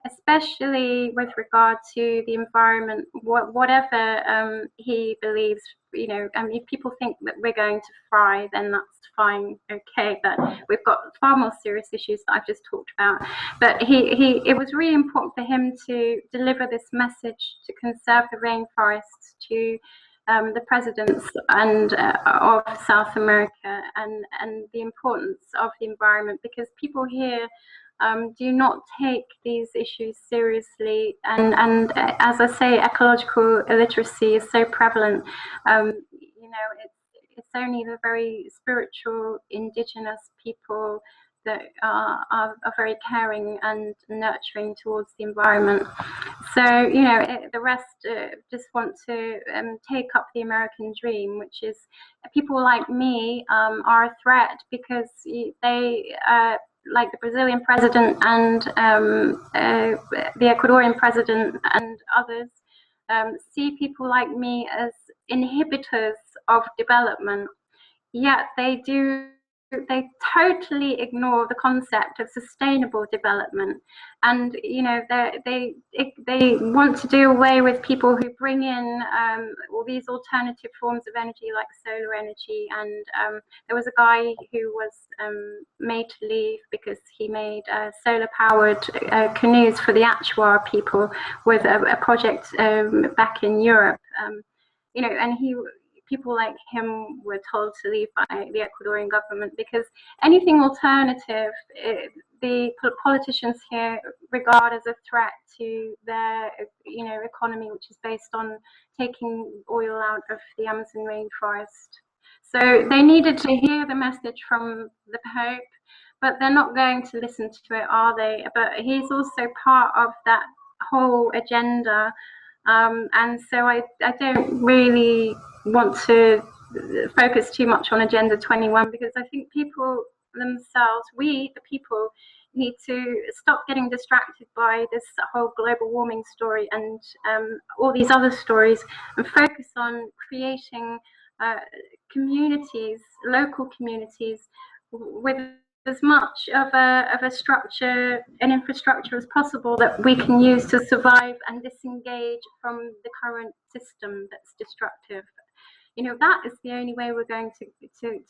especially with regard to the environment, whatever he believes. You know, I mean, if people think that we're going to fry, then that's fine, okay, but we've got far more serious issues that I've just talked about. But it was really important for him to deliver this message to conserve the rainforests to the presidents and of South America, and the importance of the environment, because people here do not take these issues seriously, and as I say, ecological illiteracy is so prevalent. You know, it's only the very spiritual indigenous people that are very caring and nurturing towards the environment. So, you know, the rest just want to take up the American dream, which is people like me are a threat, because they, like the Brazilian president and the Ecuadorian president and others, see people like me as inhibitors of development, yet they totally ignore the concept of sustainable development. And you know, they want to do away with people who bring in all these alternative forms of energy like solar energy. And there was a guy who was made to leave because he made solar powered canoes for the Achua people with a project back in Europe. You know, and people like him were told to leave by the Ecuadorian government, because anything alternative, the politicians here regard as a threat to their, you know, economy, which is based on taking oil out of the Amazon rainforest. So they needed to hear the message from the Pope, but they're not going to listen to it, are they? But he's also part of that whole agenda. And so I don't really want to focus too much on Agenda 21, because I think people themselves, we, the people, need to stop getting distracted by this whole global warming story and all these other stories, and focus on creating communities, local communities, with as much of a structure and infrastructure as possible that we can use to survive and disengage from the current system that's destructive. You know, that is the only way we're going to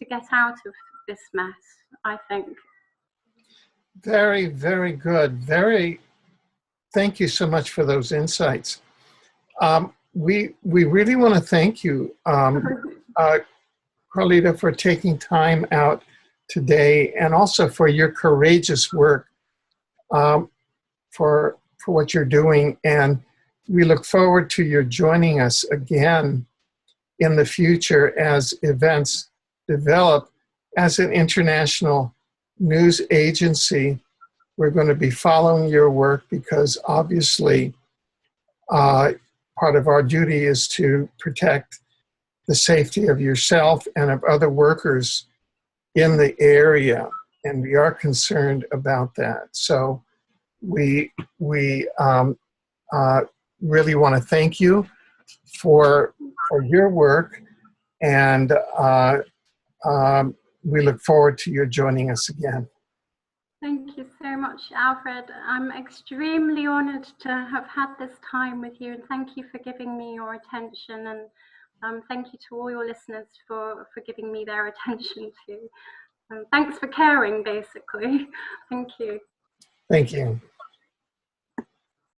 get out of this mess, I think. Very, very good. Thank you so much for those insights. We really want to thank you, Carlita, for taking time out today, and also for your courageous work, for what you're doing. And we look forward to your joining us again in the future as events develop. As an international news agency, we're going to be following your work, because obviously part of our duty is to protect the safety of yourself and of other workers in the area, and we are concerned about that. So we really want to thank you for your work, and we look forward to your joining us again. Thank you so much, Alfred. I'm extremely honored to have had this time with you, and thank you for giving me your attention, and thank you to all your listeners for giving me their attention too. Thanks for caring, basically. Thank you. Thank you.